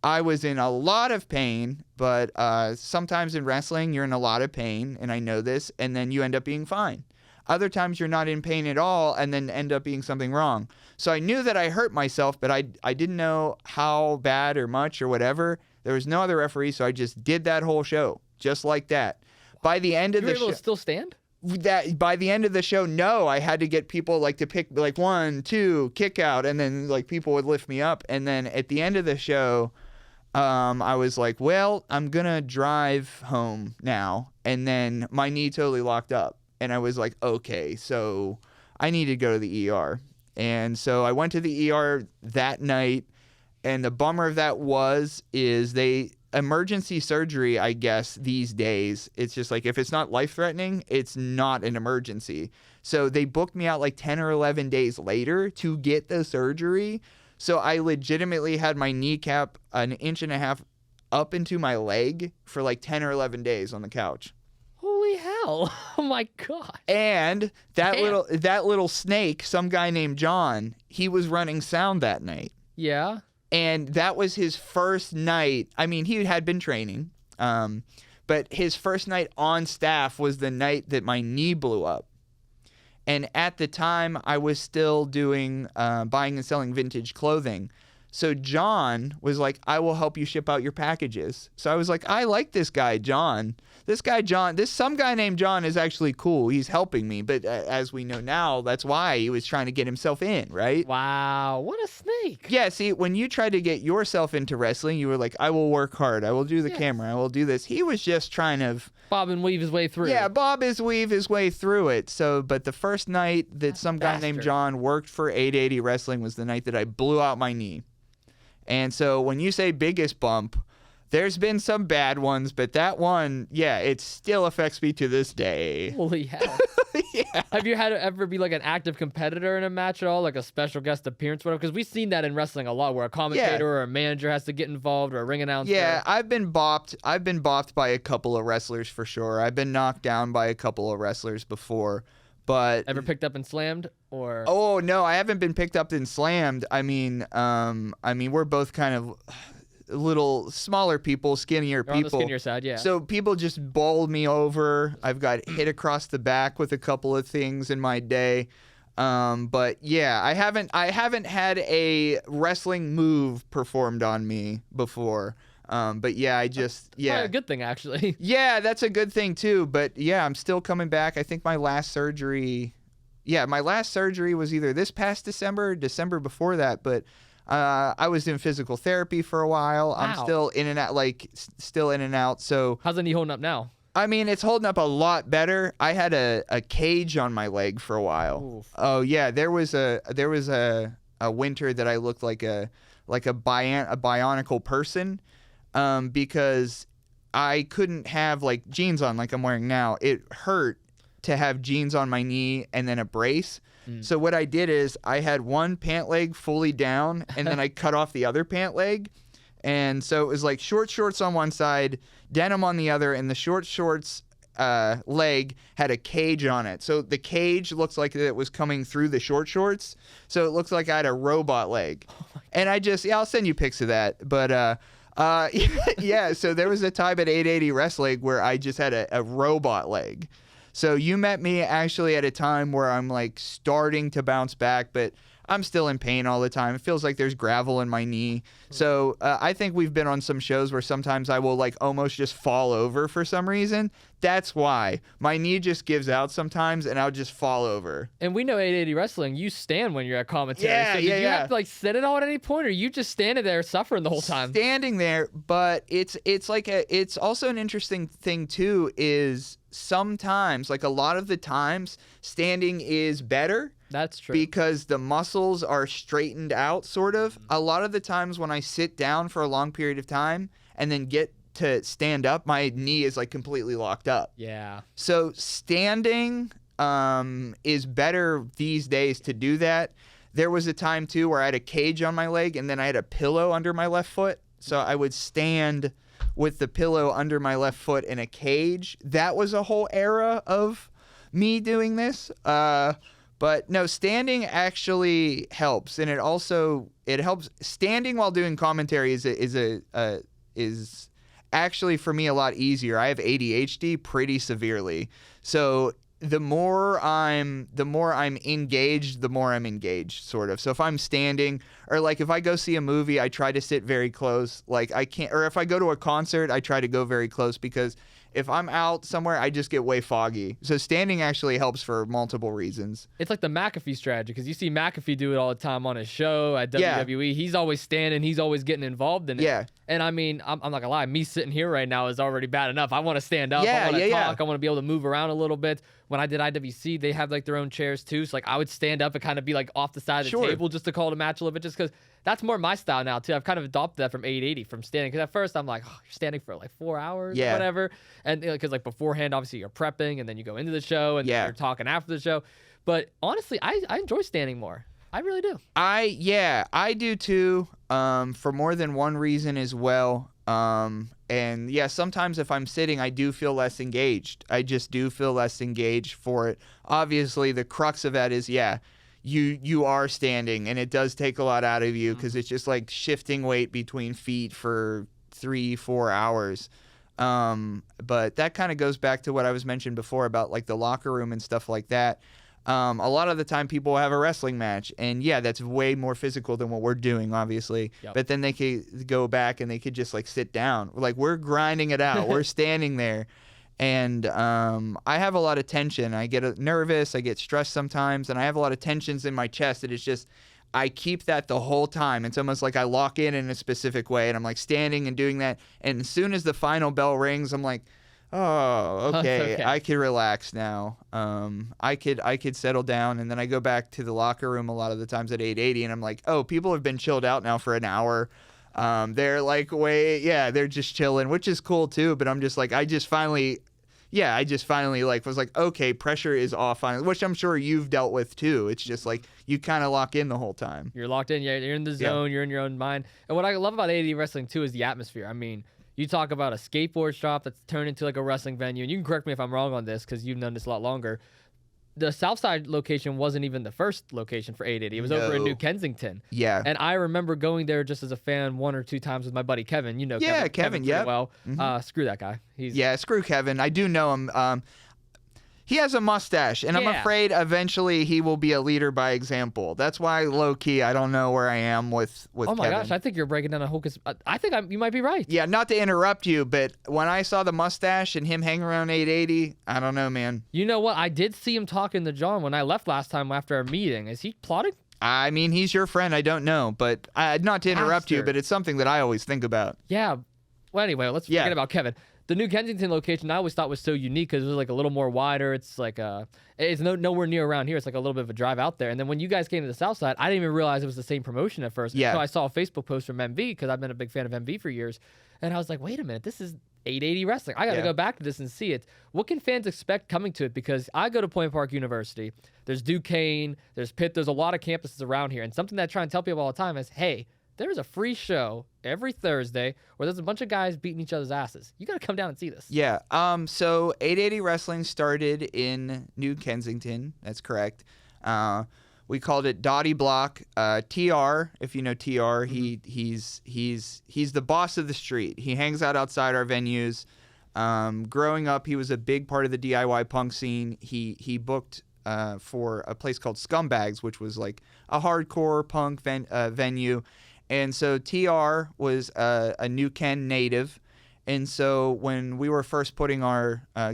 Speaker 2: I was in a lot of pain, but sometimes in wrestling, you're in a lot of pain, and I know this, and then you end up being fine. Other times you're not in pain at all and then end up being something wrong. So I knew that I hurt myself, but I didn't know how bad or much or whatever. There was no other referee, so I just did that whole show just like that. By the end of the show,
Speaker 1: you were able to still stand?
Speaker 2: By the end of the show, no, I had to get people like to pick like 1, 2, kick out, and then like people would lift me up. And then at the end of the show, I was like, well, I'm gonna drive home now. And then my knee totally locked up. And I was like, okay, so I need to go to the ER. And so I went to the ER that night. And the bummer of that is emergency surgery, I guess, these days, it's just like if it's not life-threatening, it's not an emergency. So they booked me out like 10 or 11 days later to get the surgery. So I legitimately had my kneecap 1.5 inches up into my leg for like 10 or 11 days on the couch.
Speaker 1: Holy hell. Oh my God.
Speaker 2: And that
Speaker 1: Damn.
Speaker 2: that little snake, some guy named John, he was running sound that night.
Speaker 1: Yeah.
Speaker 2: And that was his first night. I mean, he had been training, but his first night on staff was the night that my knee blew up. And at the time, I was still doing buying and selling vintage clothing. So John was like, I will help you ship out your packages. So I was like, I like this guy, John. Some guy named John is actually cool. He's helping me. But as we know now, that's why he was trying to get himself in, right?
Speaker 1: Wow. What a snake.
Speaker 2: Yeah, see, when you tried to get yourself into wrestling, you were like, I will work hard. I will do the camera. I will do this. He was just trying to...
Speaker 1: Bob and weave his way through.
Speaker 2: Yeah, weave his way through it. So, but the first night that some guy named John worked for 880 Wrestling was the night that I blew out my knee. And so when you say biggest bump, there's been some bad ones, but that one, yeah, it still affects me to this day.
Speaker 1: Holy hell.
Speaker 2: Yeah.
Speaker 1: Have you had to ever be like an active competitor in a match at all, like a special guest appearance, whatever? Because we've seen that in wrestling a lot, where a commentator or a manager has to get involved, or a ring announcer.
Speaker 2: Yeah, I've been bopped by a couple of wrestlers for sure. I've been knocked down by a couple of wrestlers before. But
Speaker 1: ever picked up and slammed, or?
Speaker 2: Oh no, I haven't been picked up and slammed. I mean, we're both kind of little smaller people, skinnier people.
Speaker 1: On the skinnier side, yeah.
Speaker 2: So people just bowled me over. I've got hit across the back with a couple of things in my day. But yeah, I haven't had a wrestling move performed on me before. But yeah,
Speaker 1: Probably a good thing, actually.
Speaker 2: Yeah, that's a good thing too. But yeah, I'm still coming back. I think my last surgery was either this past December or December before that. But I was in physical therapy for a while. Wow. I'm still in and out. So
Speaker 1: how's the knee holding up now?
Speaker 2: I mean, it's holding up a lot better. I had a cage on my leg for a while. Oof. Oh yeah, there was a winter that I looked like a bionicle person. Because I couldn't have like jeans on like I'm wearing now. It hurt to have jeans on my knee and then a brace. So what I did is I had one pant leg fully down and then I cut off the other pant leg. And so it was like short shorts on one side, denim on the other, and the short shorts leg had a cage on it. So the cage looks like it was coming through the short shorts. So it looks like I had a robot leg. And I'll send you pics of that. But yeah, so there was a time at 880 Wrestling where I just had a robot leg. So you met me actually at a time where I'm like starting to bounce back, but I'm still in pain all the time. It feels like there's gravel in my knee. So I think we've been on some shows where sometimes I will like almost just fall over for some reason. That's why. My knee just gives out sometimes and I'll just fall over.
Speaker 1: And we know 880 Wrestling, you stand when you're at commentary.
Speaker 2: Yeah,
Speaker 1: so did you have to like sit it all at any point, or you just standing there suffering the whole time?
Speaker 2: Standing there, but it's also an interesting thing too is sometimes, like a lot of the times, standing is better.
Speaker 1: That's true.
Speaker 2: Because the muscles are straightened out, sort of. A lot of the times when I sit down for a long period of time and then get to stand up, my knee is like completely locked up.
Speaker 1: Yeah.
Speaker 2: So standing is better these days to do that. There was a time too where I had a cage on my leg and then I had a pillow under my left foot. So I would stand with the pillow under my left foot in a cage. That was a whole era of me doing this. But no, standing actually helps, and it helps. Standing while doing commentary is actually for me a lot easier. I have ADHD pretty severely, so the more I'm engaged, the more I'm engaged, sort of. So if I'm standing, or like if I go see a movie, I try to sit very close. Like I can't, or if I go to a concert, I try to go very close because if I'm out somewhere, I just get way foggy. So standing actually helps for multiple reasons.
Speaker 1: It's like the McAfee strategy, because you see McAfee do it all the time on his show at WWE. He's always standing. He's always getting involved in it. Yeah. And I mean, I'm not going to lie. Me sitting here right now is already bad enough. I want to stand up. I want to talk. I want to be able to move around a little bit. When I did IWC, they have like their own chairs too. So like I would stand up and kind of be like off the side of the table just to call the match a little bit, just because that's more my style now too. I've kind of adopted that from 880 from standing. Because at first I'm like, oh, you're standing for like 4 hours or whatever. And because like beforehand, obviously you're prepping and then you go into the show and then you're talking after the show. But honestly, I enjoy standing more. I really do.
Speaker 2: I do too. For more than one reason as well. And yeah, sometimes if I'm sitting, I do feel less engaged. I just do feel less engaged for it. Obviously, the crux of that is, you are standing, and it does take a lot out of you because it's just like shifting weight between feet for 3-4 hours. But that kind of goes back to what I was mentioned before about like the locker room and stuff like that. A lot of the time people have a wrestling match, and that's way more physical than what we're doing, obviously. Yep. But then they could go back and they could just like sit down. Like we're grinding it out. We're standing there. And I have a lot of tension. I get nervous. I get stressed sometimes. And I have a lot of tensions in my chest. And it's just, I keep that the whole time. It's almost like I lock in a specific way. And I'm like standing and doing that. And as soon as the final bell rings, I'm like, oh, okay. I could relax now. I could settle down, and then I go back to the locker room a lot of the times at 880, and I'm like, oh, people have been chilled out now for an hour. They're like they're just chilling, which is cool too. But I'm just like, I just finally like was like, okay, pressure is off finally, which I'm sure you've dealt with too. It's just like you kind of lock in the whole time.
Speaker 1: You're locked in. You're in the zone. You're in your own mind. And what I love about 880 wrestling too is the atmosphere. I mean, you talk about a skateboard shop that's turned into like a wrestling venue, and you can correct me if I'm wrong on this because you've done this a lot longer. The Southside location wasn't even the first location for 880. It was over in New Kensington. Yeah. And I remember going there just as a fan 1 or 2 times with my buddy Kevin. You know Kevin pretty well. Mm-hmm. Screw that guy.
Speaker 2: Screw Kevin. I do know him. He has a mustache, and I'm afraid eventually he will be a leader by example. That's why, low-key, I don't know where I am with Kevin.
Speaker 1: Oh, my gosh. I think you're breaking down a whole... I think you might be right.
Speaker 2: Yeah, not to interrupt you, but when I saw the mustache and him hanging around 880, I don't know, man.
Speaker 1: You know what? I did see him talking to John when I left last time after our meeting. Is he plotting?
Speaker 2: I mean, he's your friend. I don't know, but not to interrupt you, but it's something that I always think about.
Speaker 1: Yeah. Well, anyway, let's forget about Kevin. The New Kensington location I always thought was so unique because it was like a little more wider. It's like it's nowhere near around here. It's like a little bit of a drive out there. And then when you guys came to the South Side, I didn't even realize it was the same promotion at first. Yeah. So I saw a Facebook post from MV because I've been a big fan of MV for years, and I was like, wait a minute, this is 880 wrestling. I got to go back to this and see it. What can fans expect coming to it? Because I go to Point Park University. There's Duquesne. There's Pitt. There's a lot of campuses around here, and something that I try and tell people all the time is, hey, there's a free show every Thursday where there's a bunch of guys beating each other's asses. You got to come down and see this.
Speaker 2: Yeah. So 880 Wrestling started in New Kensington. That's correct. We called it Dottie Block. TR, if you know TR, he's the boss of the street. He hangs out outside our venues. Growing up, he was a big part of the DIY punk scene. He booked for a place called Scumbags, which was like a hardcore punk venue. And so TR was a New Ken native. And so when we were first putting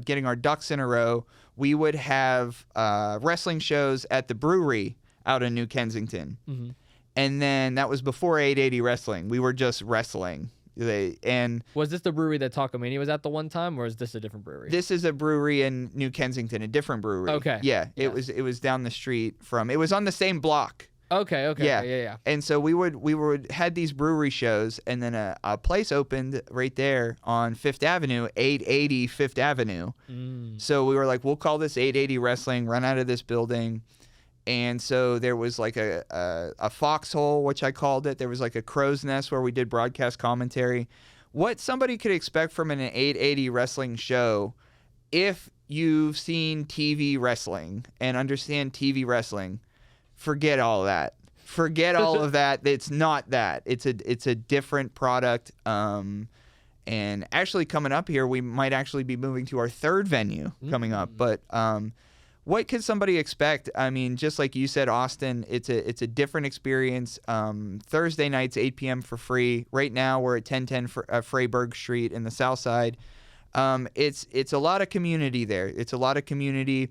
Speaker 2: getting our ducks in a row, we would have wrestling shows at the brewery out in New Kensington. Mm-hmm. And then that was before 880 Wrestling. We were just wrestling.
Speaker 1: Was this the brewery that Takamania was at the one time, or is this a different brewery?
Speaker 2: This is a brewery in New Kensington, a different brewery. Okay. Yeah, it was down the street from. It was on the same block.
Speaker 1: Okay. Yeah.
Speaker 2: And so we would had these brewery shows, and then a place opened right there on 5th Avenue, 880 5th Avenue. So we were like, we'll call this 880 Wrestling, run out of this building. And so there was like a foxhole, which I called it. There was like a crow's nest where we did broadcast commentary. What somebody could expect from an 880 wrestling show, if you've seen TV wrestling and understand TV wrestling, forget all of that. Forget all of that. It's not that. It's a different product. And actually coming up here, we might actually be moving to our 3rd venue coming up. But what could somebody expect? I mean, just like you said, Austin, it's a different experience. Thursday nights, 8 p.m. for free. Right now, we're at 1010 Freyberg Street in the South Side. It's a lot of community there. It's a lot of community.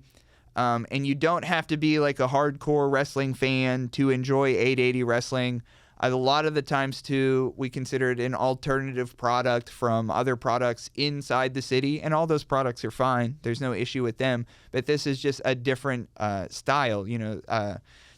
Speaker 2: And you don't have to be like a hardcore wrestling fan to enjoy 880 Wrestling. A lot of the times, too, we consider it an alternative product from other products inside the city, and all those products are fine. There's no issue with them. But this is just a different style,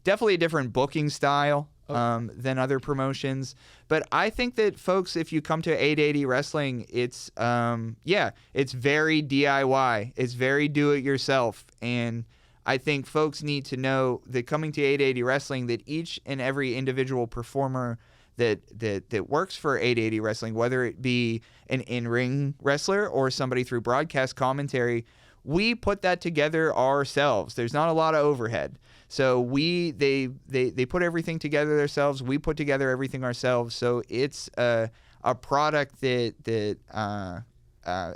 Speaker 2: definitely a different booking style. than other promotions. But I think that folks, if you come to 880 Wrestling, it's it's very DIY. It's very do-it-yourself. And I think folks need to know that coming to 880 Wrestling, that each and every individual performer that works for 880 Wrestling, whether it be an in-ring wrestler or somebody through broadcast commentary, we put that together ourselves. There's not a lot of overhead. So they put everything together themselves. We put together everything ourselves. So it's a product that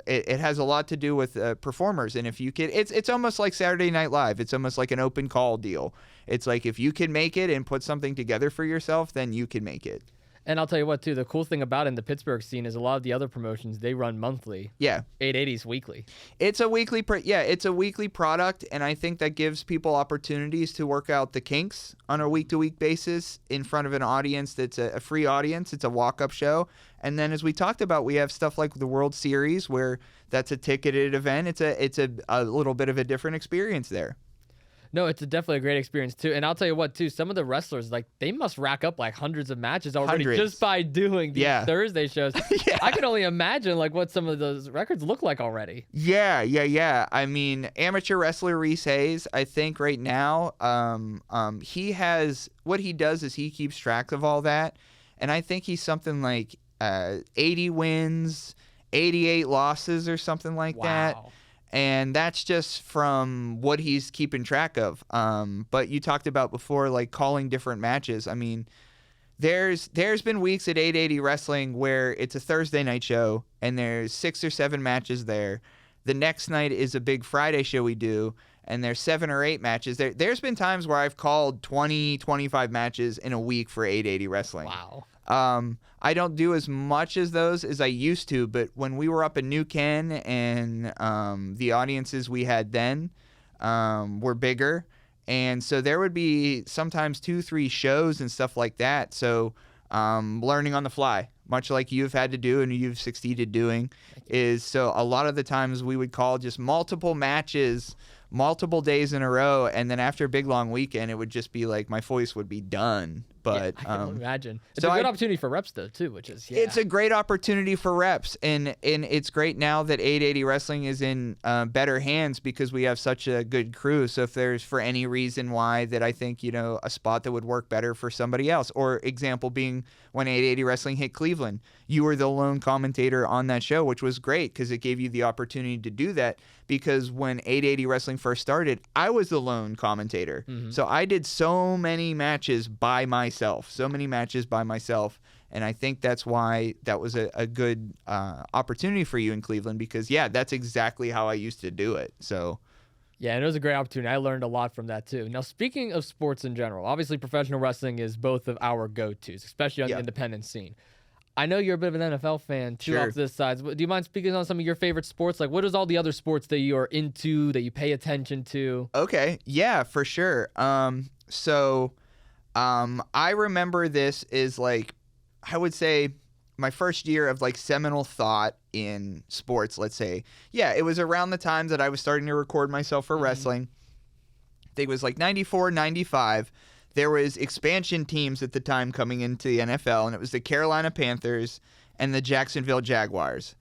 Speaker 2: it has a lot to do with performers. And if you can, it's almost like Saturday Night Live. It's almost like an open call deal. It's like if you can make it and put something together for yourself, then you can make it.
Speaker 1: And I'll tell you what, too, the cool thing about it in the Pittsburgh scene is a lot of the other promotions, they run monthly.
Speaker 2: Yeah.
Speaker 1: 880's weekly.
Speaker 2: It's a weekly it's a weekly product, and I think that gives people opportunities to work out the kinks on a week-to-week basis in front of an audience that's a free audience. It's a walk-up show. And then as we talked about, we have stuff like the World Series where that's a ticketed event. It's a little bit of a different experience there.
Speaker 1: No, it's definitely a great experience, too. And I'll tell you what, too, some of the wrestlers, like, they must rack up, like, hundreds of matches already just by doing these Thursday shows.
Speaker 2: Yeah.
Speaker 1: I can only imagine, like, what some of those records look like already.
Speaker 2: Yeah. I mean, amateur wrestler Reese Hayes, I think right now, he has, what he does is he keeps track of all that. And I think he's something like 80 wins, 88 losses or something like that. And that's just from what he's keeping track of. But you talked about before, like calling different matches. I mean, there's been weeks at 880 Wrestling where it's a Thursday night show and there's 6 or 7 matches there. The next night is a big Friday show we do, and there's 7 or 8 matches. There's been times where I've called 20, 25 matches in a week for 880 Wrestling.
Speaker 1: Wow.
Speaker 2: I don't do as much as those as I used to, but when we were up in New Ken and the audiences we had then were bigger, and so there would be sometimes 2-3 shows and stuff like that. So learning on the fly, much like you've had to do and you've succeeded doing, is so a lot of the times we would call just multiple matches, multiple days in a row, and then after a big long weekend, it would just be like my voice would be done. But
Speaker 1: I can imagine. It's
Speaker 2: so
Speaker 1: a good opportunity for reps, though, too, which is,
Speaker 2: It's a great opportunity for reps, and it's great now that 880 Wrestling is in better hands because we have such a good crew. So if there's for any reason why that I think, a spot that would work better for somebody else, or example being when 880 Wrestling hit Cleveland, you were the lone commentator on that show, which was great because it gave you the opportunity to do that. Because when 880 Wrestling first started, I was the lone commentator. Mm-hmm. So I did so many matches by myself. And I think that's why that was a good opportunity for you in Cleveland because, that's exactly how I used to do it. So,
Speaker 1: yeah, and it was a great opportunity. I learned a lot from that, too. Now, speaking of sports in general, obviously professional wrestling is both of our go-tos, especially on the independent scene. I know you're a bit of an NFL fan, too, off this side. Do you mind speaking on some of your favorite sports? Like, what is all the other sports that you are into, that you pay attention to?
Speaker 2: Okay, yeah, for sure. So I remember this is like, I would say my first year of like seminal thought in sports, let's say. Yeah, it was around the time that I was starting to record myself for wrestling. I think it was like 94, 95. There was expansion teams at the time coming into the NFL, and it was the Carolina Panthers and the Jacksonville Jaguars.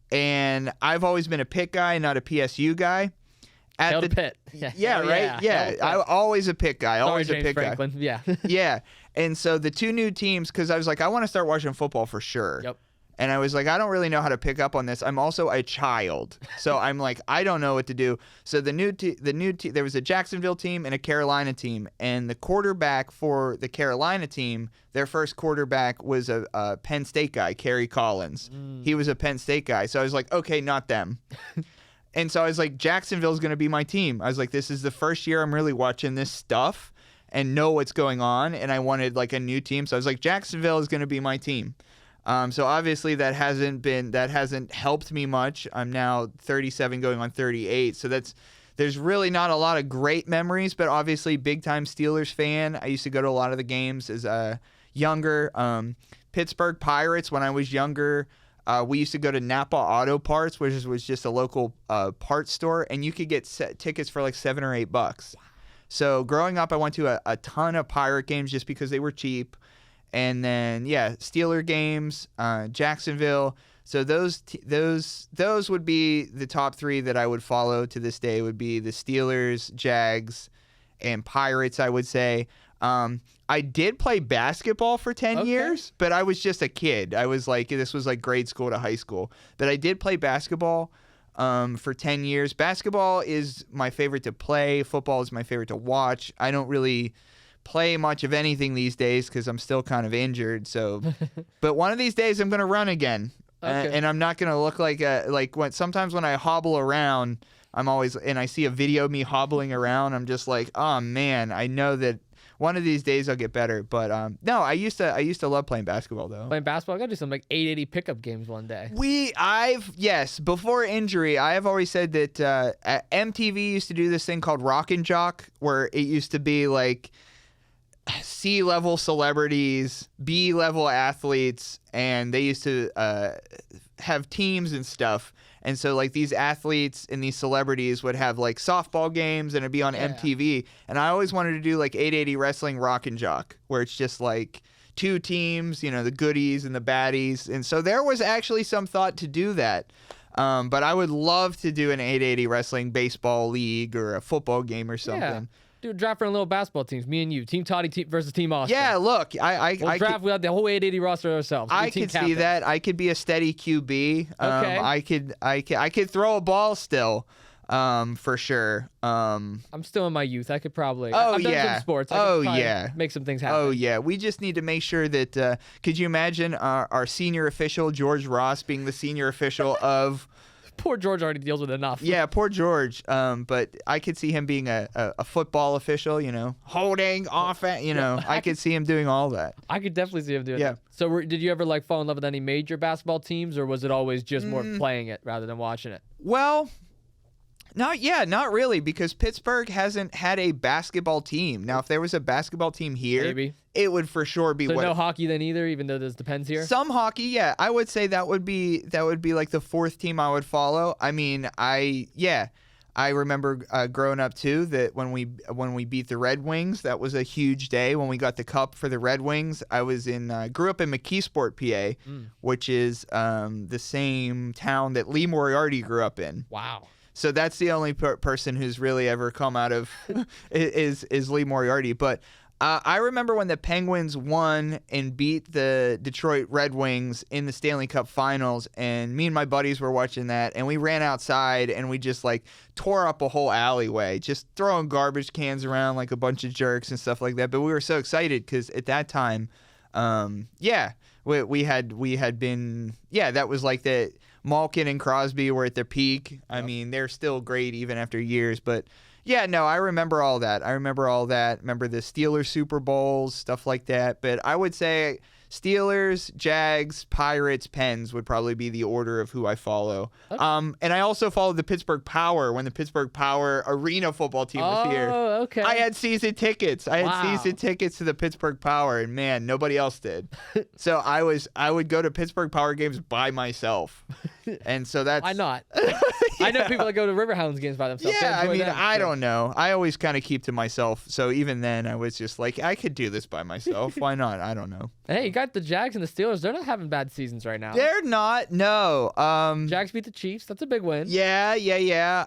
Speaker 2: And I've always been a Pitt guy, not a PSU guy.
Speaker 1: Hail to Pitt.
Speaker 2: Yeah, right? Yeah. I'm always a Pitt guy. Always
Speaker 1: James
Speaker 2: a Pitt
Speaker 1: Franklin.
Speaker 2: guy.
Speaker 1: Yeah.
Speaker 2: Yeah. And so the two new teams, because I was like, I want to start watching football for sure.
Speaker 1: Yep.
Speaker 2: And I was like, I don't really know how to pick up on this. I'm also a child. So I'm like, I don't know what to do. So the new there was a Jacksonville team and a Carolina team. And the quarterback for the Carolina team, their first quarterback was a Penn State guy, Kerry Collins. He was a Penn State guy. So I was like, okay, not them. And so I was like, Jacksonville's going to be my team. I was like, this is the first year I'm really watching this stuff and know what's going on. And I wanted like a new team. So I was like, Jacksonville is going to be my team. So obviously that hasn't helped me much. I'm now 37 going on 38. So there's really not a lot of great memories, but obviously big time Steelers fan. I used to go to a lot of the games as younger. Pittsburgh Pirates when I was younger. We used to go to Napa Auto Parts, which was just a local parts store, and you could get tickets for like $7 or $8. So growing up, I went to a ton of Pirate games just because they were cheap. And then, Steeler games, Jacksonville. So those would be the top three that I would follow to this day. Would be the Steelers, Jags, and Pirates, I would say. I did play basketball for 10 years, but I was just a kid. I was like, this was like grade school to high school. But I did play basketball for 10 years. Basketball is my favorite to play. Football is my favorite to watch. I don't really play much of anything these days because I'm still kind of injured. So, but one of these days I'm going to run again, and I'm not going to look like sometimes when I hobble around, and I see a video of me hobbling around, I'm just like, oh man, I know that one of these days I'll get better. But no, I used to love playing basketball though.
Speaker 1: Playing basketball, I got to do some like 880 pickup games one day.
Speaker 2: Before injury, I have always said that MTV used to do this thing called Rock and Jock, where it used to be like C-level celebrities, B-level athletes, and they used to have teams and stuff. And so like these athletes and these celebrities would have like softball games, and it'd be on MTV. And I always wanted to do like 880 wrestling Rock and Jock, where it's just like two teams, the goodies and the baddies. And so there was actually some thought to do that. But I would love to do an 880 wrestling baseball league or a football game or something.
Speaker 1: Yeah. Dude, draft for a little basketball teams. Me and you, Team Toddy versus Team Austin.
Speaker 2: Yeah, look,
Speaker 1: we'll draft. We have the whole 880 roster ourselves.
Speaker 2: I could see that. I could be a steady QB.
Speaker 1: Okay.
Speaker 2: I could throw a ball still, for sure.
Speaker 1: I'm still in my youth. I could probably.
Speaker 2: Oh
Speaker 1: I've done
Speaker 2: yeah.
Speaker 1: some sports. Make some things happen.
Speaker 2: Oh yeah. We just need to make sure that. Could you imagine our senior official George Ross being the senior official of?
Speaker 1: Poor George already deals with enough.
Speaker 2: Yeah, poor George. But I could see him being a football official, holding offense, I could see him doing all that.
Speaker 1: I could definitely see him doing that. So did you ever like fall in love with any major basketball teams, or was it always just more playing it rather than watching it?
Speaker 2: Well, not really, because Pittsburgh hasn't had a basketball team. Now, if there was a basketball team here,
Speaker 1: maybe
Speaker 2: it would for sure be.
Speaker 1: So no hockey then either, even though there's depends here.
Speaker 2: Some hockey, yeah. I would say that would be like the fourth team I would follow. I mean, I remember growing up too that when we beat the Red Wings, that was a huge day when we got the cup for the Red Wings. I was grew up in McKeesport, PA, which is the same town that Lee Moriarty grew up in.
Speaker 1: Wow.
Speaker 2: So that's the only person who's really ever come out of is Lee Moriarty. But I remember when the Penguins won and beat the Detroit Red Wings in the Stanley Cup Finals, and me and my buddies were watching that, and we ran outside and we just like tore up a whole alleyway, just throwing garbage cans around like a bunch of jerks and stuff like that. But we were so excited because at that time, we had been, that was like the Malkin and Crosby were at their peak. Yep. I mean, they're still great even after years, but I remember all that. Remember the Steelers Super Bowls, stuff like that. But I would say Steelers, Jags, Pirates, Pens would probably be the order of who I follow. Okay. And I also followed the Pittsburgh Power when the Pittsburgh Power arena football team was here.
Speaker 1: Oh, okay.
Speaker 2: I had season tickets. Season tickets to the Pittsburgh Power, and man, nobody else did. So I would go to Pittsburgh Power games by myself. And so that's...
Speaker 1: Why not? I know people that go to Riverhounds games by themselves.
Speaker 2: Yeah, I mean, I don't know. I always kind of keep to myself. So even then, I was just like, I could do this by myself. Why not? I don't know.
Speaker 1: Hey, you got the Jags and the Steelers. They're not having bad seasons right now.
Speaker 2: They're not. No.
Speaker 1: Jags beat the Chiefs. That's a big win.
Speaker 2: Yeah.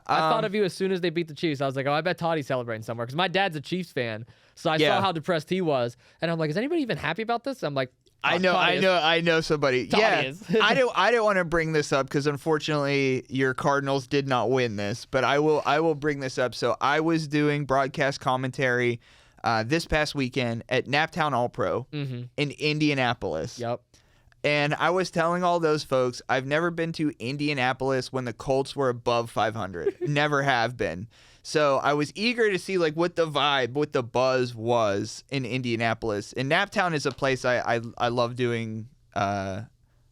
Speaker 1: I thought of you as soon as they beat the Chiefs. I was like, oh, I bet Toddy's celebrating somewhere, because my dad's a Chiefs fan. So I saw how depressed he was, and I'm like, is anybody even happy about this? I'm like,
Speaker 2: I know somebody.
Speaker 1: Toddy is.
Speaker 2: I don't want to bring this up because unfortunately your Cardinals did not win this, but I will bring this up. So I was doing broadcast commentary this past weekend at Naptown All-Pro in Indianapolis.
Speaker 1: Yep.
Speaker 2: And I was telling all those folks, I've never been to Indianapolis when the Colts were above 500. Never have been. So I was eager to see like what the vibe, what the buzz was in Indianapolis. And Naptown is a place I love doing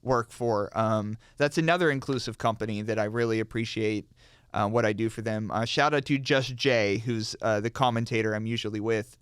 Speaker 2: work for. That's another inclusive company that I really appreciate what I do for them. Shout out to Just Jay, who's the commentator I'm usually with.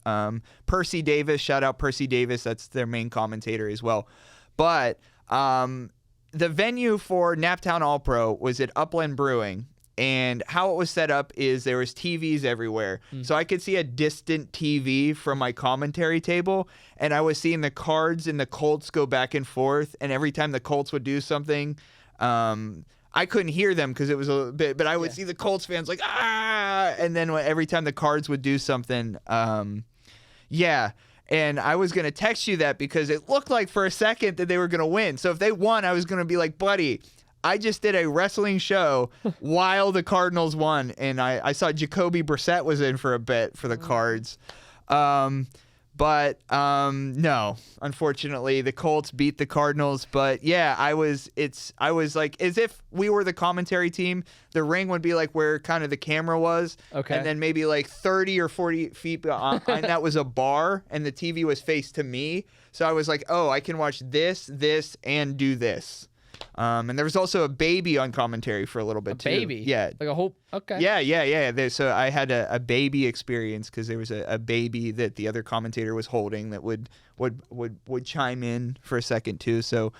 Speaker 2: Percy Davis, shout out Percy Davis. That's their main commentator as well. But the venue for Naptown All-Pro was at Upland Brewing. And how it was set up is there was TVs everywhere. So I could see a distant TV from my commentary table, and I was seeing the Cards and the Colts go back and forth, and every time the Colts would do something, I couldn't hear them because it was a bit, but I would see the Colts fans like, ah, and then every time the Cards would do something, yeah. And I was going to text you that because it looked like for a second that they were going to win. So if they won, I was going to be like, buddy, I just did a wrestling show while the Cardinals won. And I saw Jacoby Brissett was in for a bit for the Cards. But no, unfortunately, the Colts beat the Cardinals. But yeah, I was like, as if we were the commentary team. The ring would be like where kind of the camera was.
Speaker 1: Okay.
Speaker 2: And then maybe like 30 or 40 feet behind that was a bar, and the TV was faced to me. So I was like, oh, I can watch this, and do this. And there was also a baby on commentary for a little bit too.
Speaker 1: Baby?
Speaker 2: Yeah.
Speaker 1: Like a whole, okay.
Speaker 2: Yeah. So I had a baby experience because there was a baby that the other commentator was holding that would chime in for a second too. So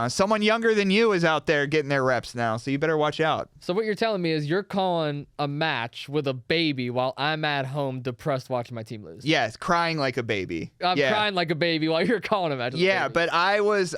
Speaker 2: someone younger than you is out there getting their reps now, so you better watch out.
Speaker 1: So what you're telling me is you're calling a match with a baby while I'm at home depressed watching my team lose.
Speaker 2: Yes, crying like a baby.
Speaker 1: I'm crying like a baby while you're calling a match.
Speaker 2: Yeah, but I was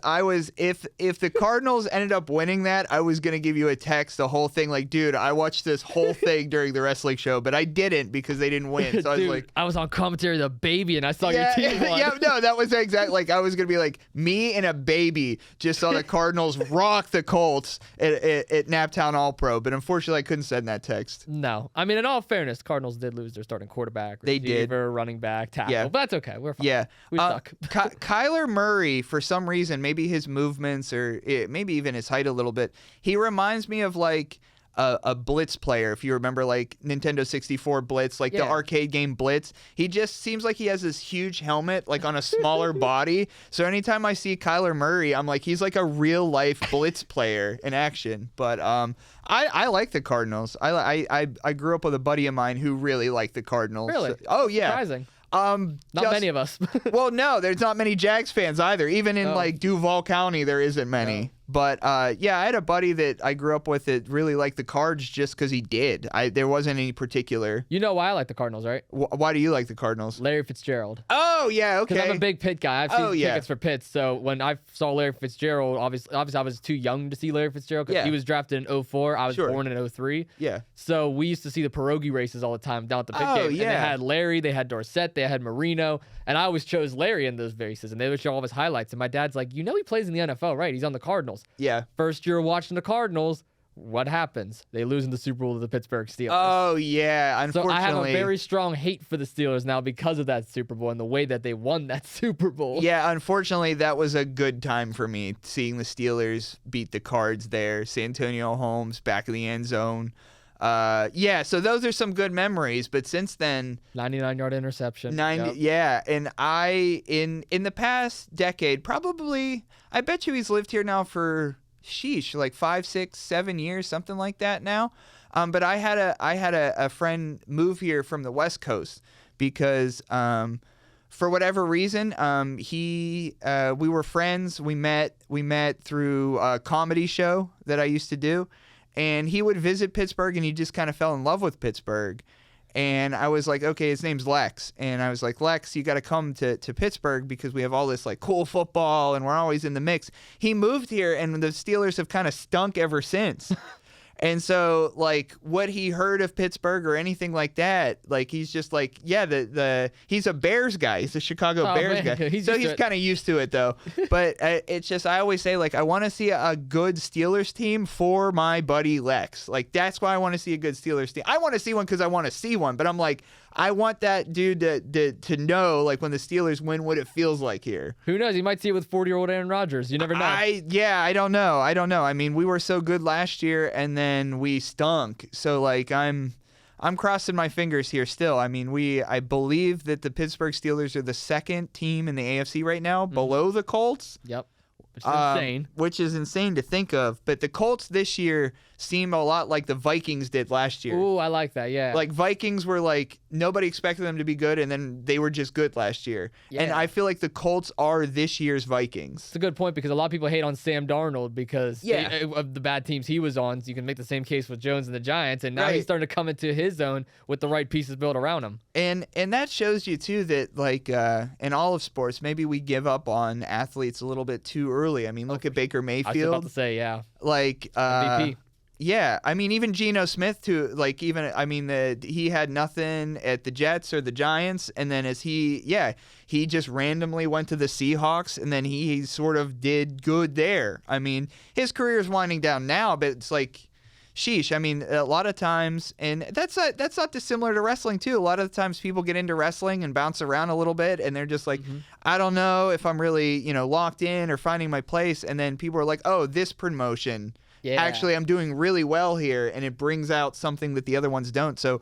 Speaker 2: if the Cardinals ended up winning that, I was gonna give you a text, the whole thing, like, dude, I watched this whole thing during the wrestling show, but I didn't because they didn't win. So I was like,
Speaker 1: I was on commentary with a baby and I saw your team won.
Speaker 2: Yeah, no, that was exactly like I was gonna be like, me and a baby just saw the Cardinals rock the Colts at Naptown All Pro, but unfortunately I couldn't send that text.
Speaker 1: No, I mean, in all fairness, Cardinals did lose their starting quarterback,
Speaker 2: they did,
Speaker 1: running back, tackle, but that's okay. We're fine.
Speaker 2: Yeah,
Speaker 1: we suck.
Speaker 2: Kyler Murray, for some reason, maybe his movements or maybe even his height a little bit, he reminds me of like a Blitz player, if you remember, like Nintendo 64 Blitz, like the arcade game Blitz. He just seems like he has this huge helmet, like on a smaller body. So anytime I see Kyler Murray, I'm like, he's like a real life Blitz player in action. But I like the Cardinals. I grew up with a buddy of mine who really liked the Cardinals.
Speaker 1: Really?
Speaker 2: So, oh yeah.
Speaker 1: Surprising.
Speaker 2: Not
Speaker 1: many of us.
Speaker 2: Well, no, there's not many Jags fans either. Even in like Duval County, there isn't many. No. But yeah, I had a buddy that I grew up with that really liked the Cards just because he did. There wasn't any particular.
Speaker 1: You know why I like the Cardinals, right?
Speaker 2: Why do you like the Cardinals?
Speaker 1: Larry Fitzgerald.
Speaker 2: Oh yeah, okay.
Speaker 1: Because I'm a big Pitt guy. I've seen tickets for Pitts. So when I saw Larry Fitzgerald, obviously I was too young to see Larry Fitzgerald because he was drafted in 04. I was born in 03.
Speaker 2: Yeah.
Speaker 1: So we used to see the pierogi races all the time down at the Pitt game.
Speaker 2: Yeah.
Speaker 1: And they had Larry, they had Dorsett, they had Marino, and I always chose Larry in those races. And they would show all of his highlights. And my dad's like, you know, he plays in the NFL, right? He's on the Cardinals.
Speaker 2: Yeah.
Speaker 1: First year watching the Cardinals, what happens? They lose in the Super Bowl to the Pittsburgh Steelers.
Speaker 2: Oh, yeah, unfortunately.
Speaker 1: So I have a very strong hate for the Steelers now because of that Super Bowl and the way that they won that Super Bowl.
Speaker 2: Yeah, unfortunately, that was a good time for me, seeing the Steelers beat the Cards there. Santonio Holmes back in the end zone. Yeah, so those are some good memories, but since then,
Speaker 1: 99-yard interception.
Speaker 2: Yeah, and I in the past decade, probably, I bet you he's lived here now for like 5, 6, 7 years, something like that now. But I had a friend move here from the West Coast because for whatever reason, we were friends. We met through a comedy show that I used to do. And he would visit Pittsburgh, and he just kind of fell in love with Pittsburgh. And I was like, okay, his name's Lex. And I was like, Lex, you got to come to Pittsburgh because we have all this like cool football, and we're always in the mix. He moved here, and the Steelers have kind of stunk ever since. And so, like, what he heard of Pittsburgh or anything like that, like, he's just like, yeah, he's a Bears guy. He's a Chicago Bears guy. He's kind of used to it, though. But it's just, I always say, like, I want to see a good Steelers team for my buddy Lex. Like, that's why I want to see a good Steelers team. I want to see one because I want to see one. But I'm like, I want that dude to know, like, when the Steelers win, what it feels like here.
Speaker 1: Who knows? You might see it with 40-year-old Aaron Rodgers. You never know.
Speaker 2: I don't know. I mean, we were so good last year, and then we stunk. So, like, I'm crossing my fingers here still. I mean, I believe that the Pittsburgh Steelers are the second team in the AFC right now, below the Colts.
Speaker 1: Yep. Which is insane.
Speaker 2: Which is insane to think of. But the Colts this year seem a lot like the Vikings did last year.
Speaker 1: Ooh, I like that, yeah.
Speaker 2: Like, Vikings were, like, nobody expected them to be good, and then they were just good last year.
Speaker 1: Yeah.
Speaker 2: And I feel like the Colts are this year's Vikings.
Speaker 1: It's a good point because a lot of people hate on Sam Darnold because of the bad teams he was on. So you can make the same case with Jones and the Giants, and now he's starting to come into his own with the right pieces built around him.
Speaker 2: And that shows you too that like in all of sports, maybe we give up on athletes a little bit too early. I mean, look at Baker Mayfield.
Speaker 1: I was about to say, yeah,
Speaker 2: like
Speaker 1: MVP.
Speaker 2: Yeah, I mean, even Geno Smith, too, like, he had nothing at the Jets or the Giants, and then he just randomly went to the Seahawks, and then he sort of did good there. I mean, his career is winding down now, but it's like, sheesh. I mean, a lot of times, and that's not dissimilar to wrestling, too. A lot of the times people get into wrestling and bounce around a little bit, and they're just like, I don't know if I'm really, locked in or finding my place, and then people are like, oh, this promotion. Yeah. Actually, I'm doing really well here, and it brings out something that the other ones don't. So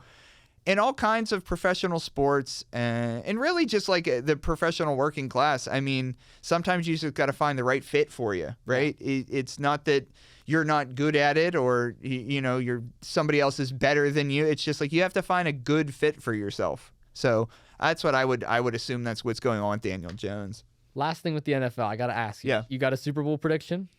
Speaker 2: in all kinds of professional sports and really just like the professional working class, I mean, sometimes you just got to find the right fit for you, right? It's not that you're not good at it or, you're somebody else is better than you. It's just like you have to find a good fit for yourself. So that's what I would assume that's what's going on with Daniel Jones.
Speaker 1: Last thing with the NFL, I got to ask you.
Speaker 2: Yeah.
Speaker 1: You got a Super Bowl prediction?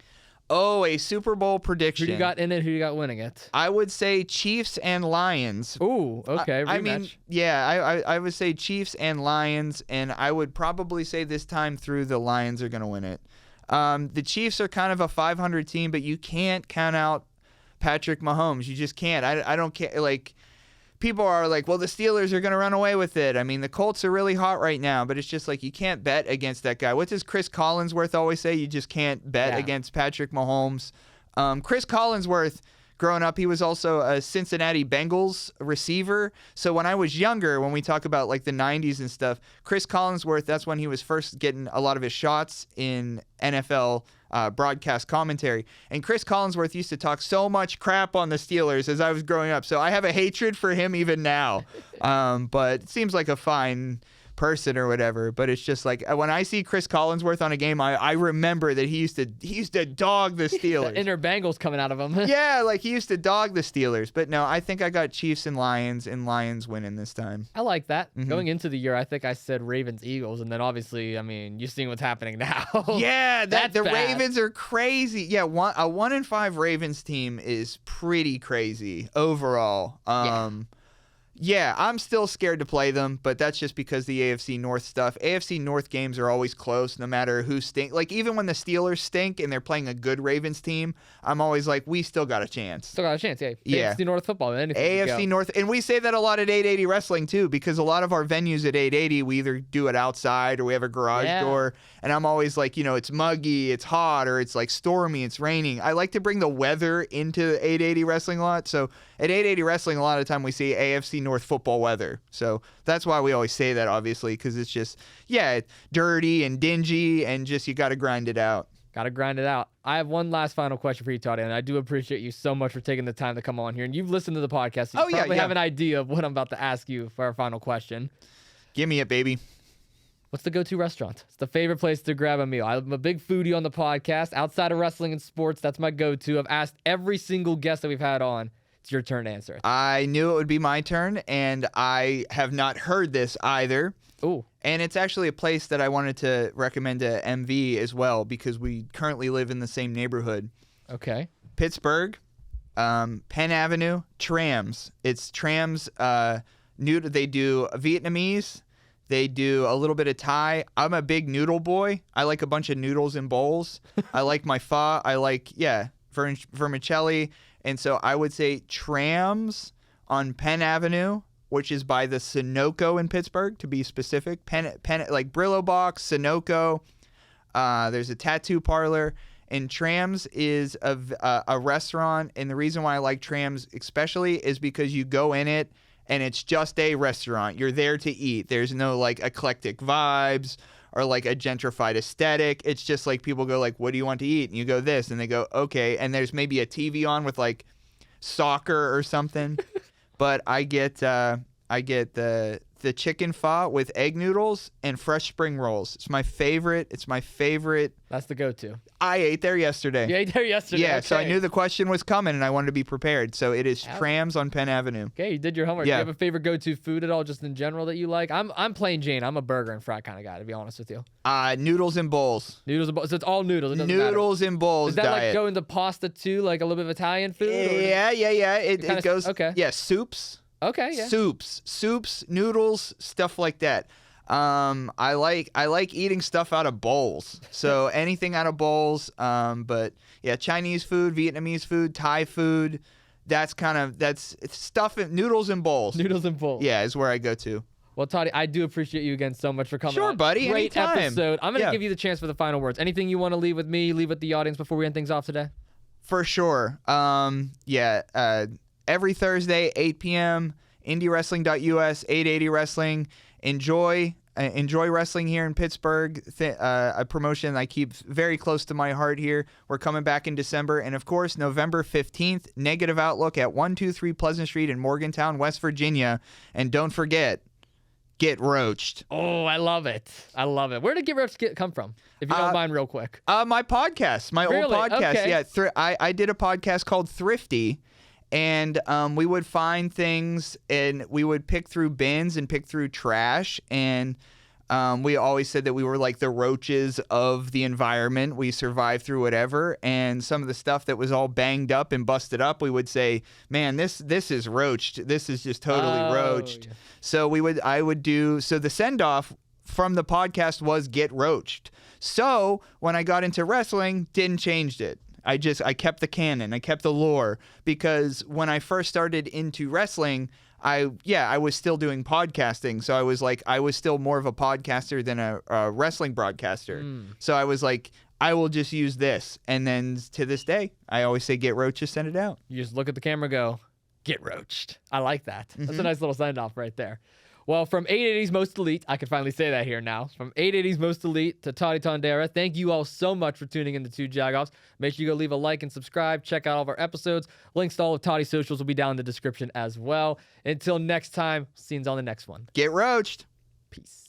Speaker 2: Oh, a Super Bowl prediction.
Speaker 1: Who you got in it? Who you got winning it?
Speaker 2: I would say Chiefs and Lions.
Speaker 1: Ooh, okay. Rematch.
Speaker 2: I mean, yeah, I would say Chiefs and Lions, and I would probably say this time through the Lions are going to win it. The Chiefs are kind of a 500 team, but you can't count out Patrick Mahomes. You just can't. I don't care. Like, people are like, well, the Steelers are going to run away with it. I mean, the Colts are really hot right now, but it's just like you can't bet against that guy. What does Chris Collinsworth always say? You just can't bet against Patrick Mahomes. Chris Collinsworth, growing up, he was also a Cincinnati Bengals receiver. So when I was younger, when we talk about like the 90s and stuff, Chris Collinsworth, that's when he was first getting a lot of his shots in NFL broadcast commentary. And Chris Collinsworth used to talk so much crap on the Steelers as I was growing up. So I have a hatred for him even now. But it seems like a fine person or whatever, but it's just like when I see Chris Collinsworth on a game, I remember that he used to dog the Steelers.
Speaker 1: The inner Bengals coming out of him.
Speaker 2: Yeah, like he used to dog the Steelers. But no, I think I got Chiefs and Lions winning this time.
Speaker 1: I like that. Going into the year, I think I said Ravens Eagles, and then obviously, I mean, you're seeing what's happening now.
Speaker 2: Yeah, the
Speaker 1: bad.
Speaker 2: Ravens are crazy. Yeah, a 1-5 Ravens team is pretty crazy overall. Yeah, I'm still scared to play them, but that's just because the AFC North stuff. AFC North games are always close, no matter who stink. Like, even when the Steelers stink and they're playing a good Ravens team, I'm always like, we still got a chance.
Speaker 1: Still got a chance, yeah. AFC North football.
Speaker 2: AFC North. And we say that a lot at 880 Wrestling, too, because a lot of our venues at 880, we either do it outside or we have a garage door. And I'm always like, it's muggy, it's hot, or it's like stormy, it's raining. I like to bring the weather into 880 Wrestling a lot. So at 880 Wrestling, a lot of the time we see AFC North football weather. So that's why we always say that, obviously, because it's just, dirty and dingy and just you got to grind it out.
Speaker 1: Got to grind it out. I have one last final question for you, Toddy, and I do appreciate you so much for taking the time to come on here. And you've listened to the podcast, so you probably have an idea of what I'm about to ask you for our final question.
Speaker 2: Give me it, baby.
Speaker 1: What's the go-to restaurant? It's the favorite place to grab a meal. I'm a big foodie on the podcast. Outside of wrestling and sports, that's my go-to. I've asked every single guest that we've had on. It's your turn to answer it.
Speaker 2: I knew it would be my turn, and I have not heard this either.
Speaker 1: Ooh.
Speaker 2: And it's actually a place that I wanted to recommend to MV as well, because we currently live in the same neighborhood.
Speaker 1: Okay.
Speaker 2: Pittsburgh, Penn Avenue, Trams. It's Trams. They do Vietnamese. They do a little bit of Thai. I'm a big noodle boy. I like a bunch of noodles in bowls. I like my pho. I like, vermicelli. And so I would say Trams on Penn Avenue, which is by the Sunoco in Pittsburgh, to be specific. Penn like Brillo Box, Sunoco. There's a tattoo parlor. And Trams is a restaurant. And the reason why I like Trams especially is because you go in it, and it's just a restaurant. You're there to eat. There's no like eclectic vibes or like a gentrified aesthetic. It's just like people go like, what do you want to eat? And you go this, and they go, okay. And there's maybe a TV on with like soccer or something. But I get I get the chicken pho with egg noodles and fresh spring rolls. It's my favorite.
Speaker 1: That's the go-to.
Speaker 2: I ate there yesterday.
Speaker 1: You ate there yesterday.
Speaker 2: Yeah,
Speaker 1: okay.
Speaker 2: so I knew the question was coming, and I wanted to be prepared. So it is Trams on Penn Avenue.
Speaker 1: Okay, you did your homework.
Speaker 2: Yeah.
Speaker 1: Do you have a favorite go-to food at all, just in general, that you like? I'm plain Jane. I'm a burger and fry kind of guy, to be honest with you.
Speaker 2: Noodles and bowls.
Speaker 1: Noodles and bowls. So it's all noodles. It doesn't
Speaker 2: Noodles and bowls
Speaker 1: Is that
Speaker 2: diet.
Speaker 1: like going to pasta too, like a little bit of Italian food?
Speaker 2: Yeah. It goes.
Speaker 1: okay.
Speaker 2: Yeah, soups.
Speaker 1: Okay, yeah.
Speaker 2: Soups, noodles, stuff like that. I like eating stuff out of bowls. So anything out of bowls. But yeah, Chinese food, Vietnamese food, Thai food. That's stuff. Noodles and bowls.
Speaker 1: Noodles and bowls.
Speaker 2: Yeah, is where I go to.
Speaker 1: Well, Toddy, I do appreciate you again so much for coming on.
Speaker 2: Sure, buddy.
Speaker 1: Great
Speaker 2: Anytime.
Speaker 1: episode. I'm going to
Speaker 2: Yeah.
Speaker 1: give you the chance for the final words. Anything you want to leave with me, leave with the audience before we end things off today?
Speaker 2: For sure. Every Thursday, 8 p.m., IndieWrestling.us, 880 Wrestling. Enjoy wrestling here in Pittsburgh, a promotion I keep very close to my heart here. We're coming back in December. And, of course, November 15th, Negative Outlook at 123 Pleasant Street in Morgantown, West Virginia. And don't forget, get roached.
Speaker 1: Oh, I love it. Where did Get Roached come from, if you don't mind real quick?
Speaker 2: My podcast, my old podcast.
Speaker 1: Okay.
Speaker 2: Yeah, I did a podcast called Thrifty. And we would find things, and we would pick through bins and pick through trash. And we always said that we were like the roaches of the environment. We survived through whatever. And some of the stuff that was all banged up and busted up, we would say, man, this is roached. This is just totally roached.
Speaker 1: Yeah.
Speaker 2: So the send-off from the podcast was Get Roached. So when I got into wrestling, didn't change it. I kept the canon. I kept the lore, because when I first started into wrestling, I was still doing podcasting. So I was still more of a podcaster than a wrestling broadcaster. So I was like, I will just use this. And then to this day, I always say, get roached, just send it out.
Speaker 1: You just look at the camera and go, get roached. I like that. That's a nice little send-off right there. Well, from 880's Most Elite, I can finally say that here now. From 880's Most Elite to Toddy Tondera, thank you all so much for tuning in to Two Jagoffs. Make sure you go leave a like and subscribe. Check out all of our episodes. Links to all of Toddy's socials will be down in the description as well. Until next time, see you on the next one.
Speaker 2: Get roached.
Speaker 1: Peace.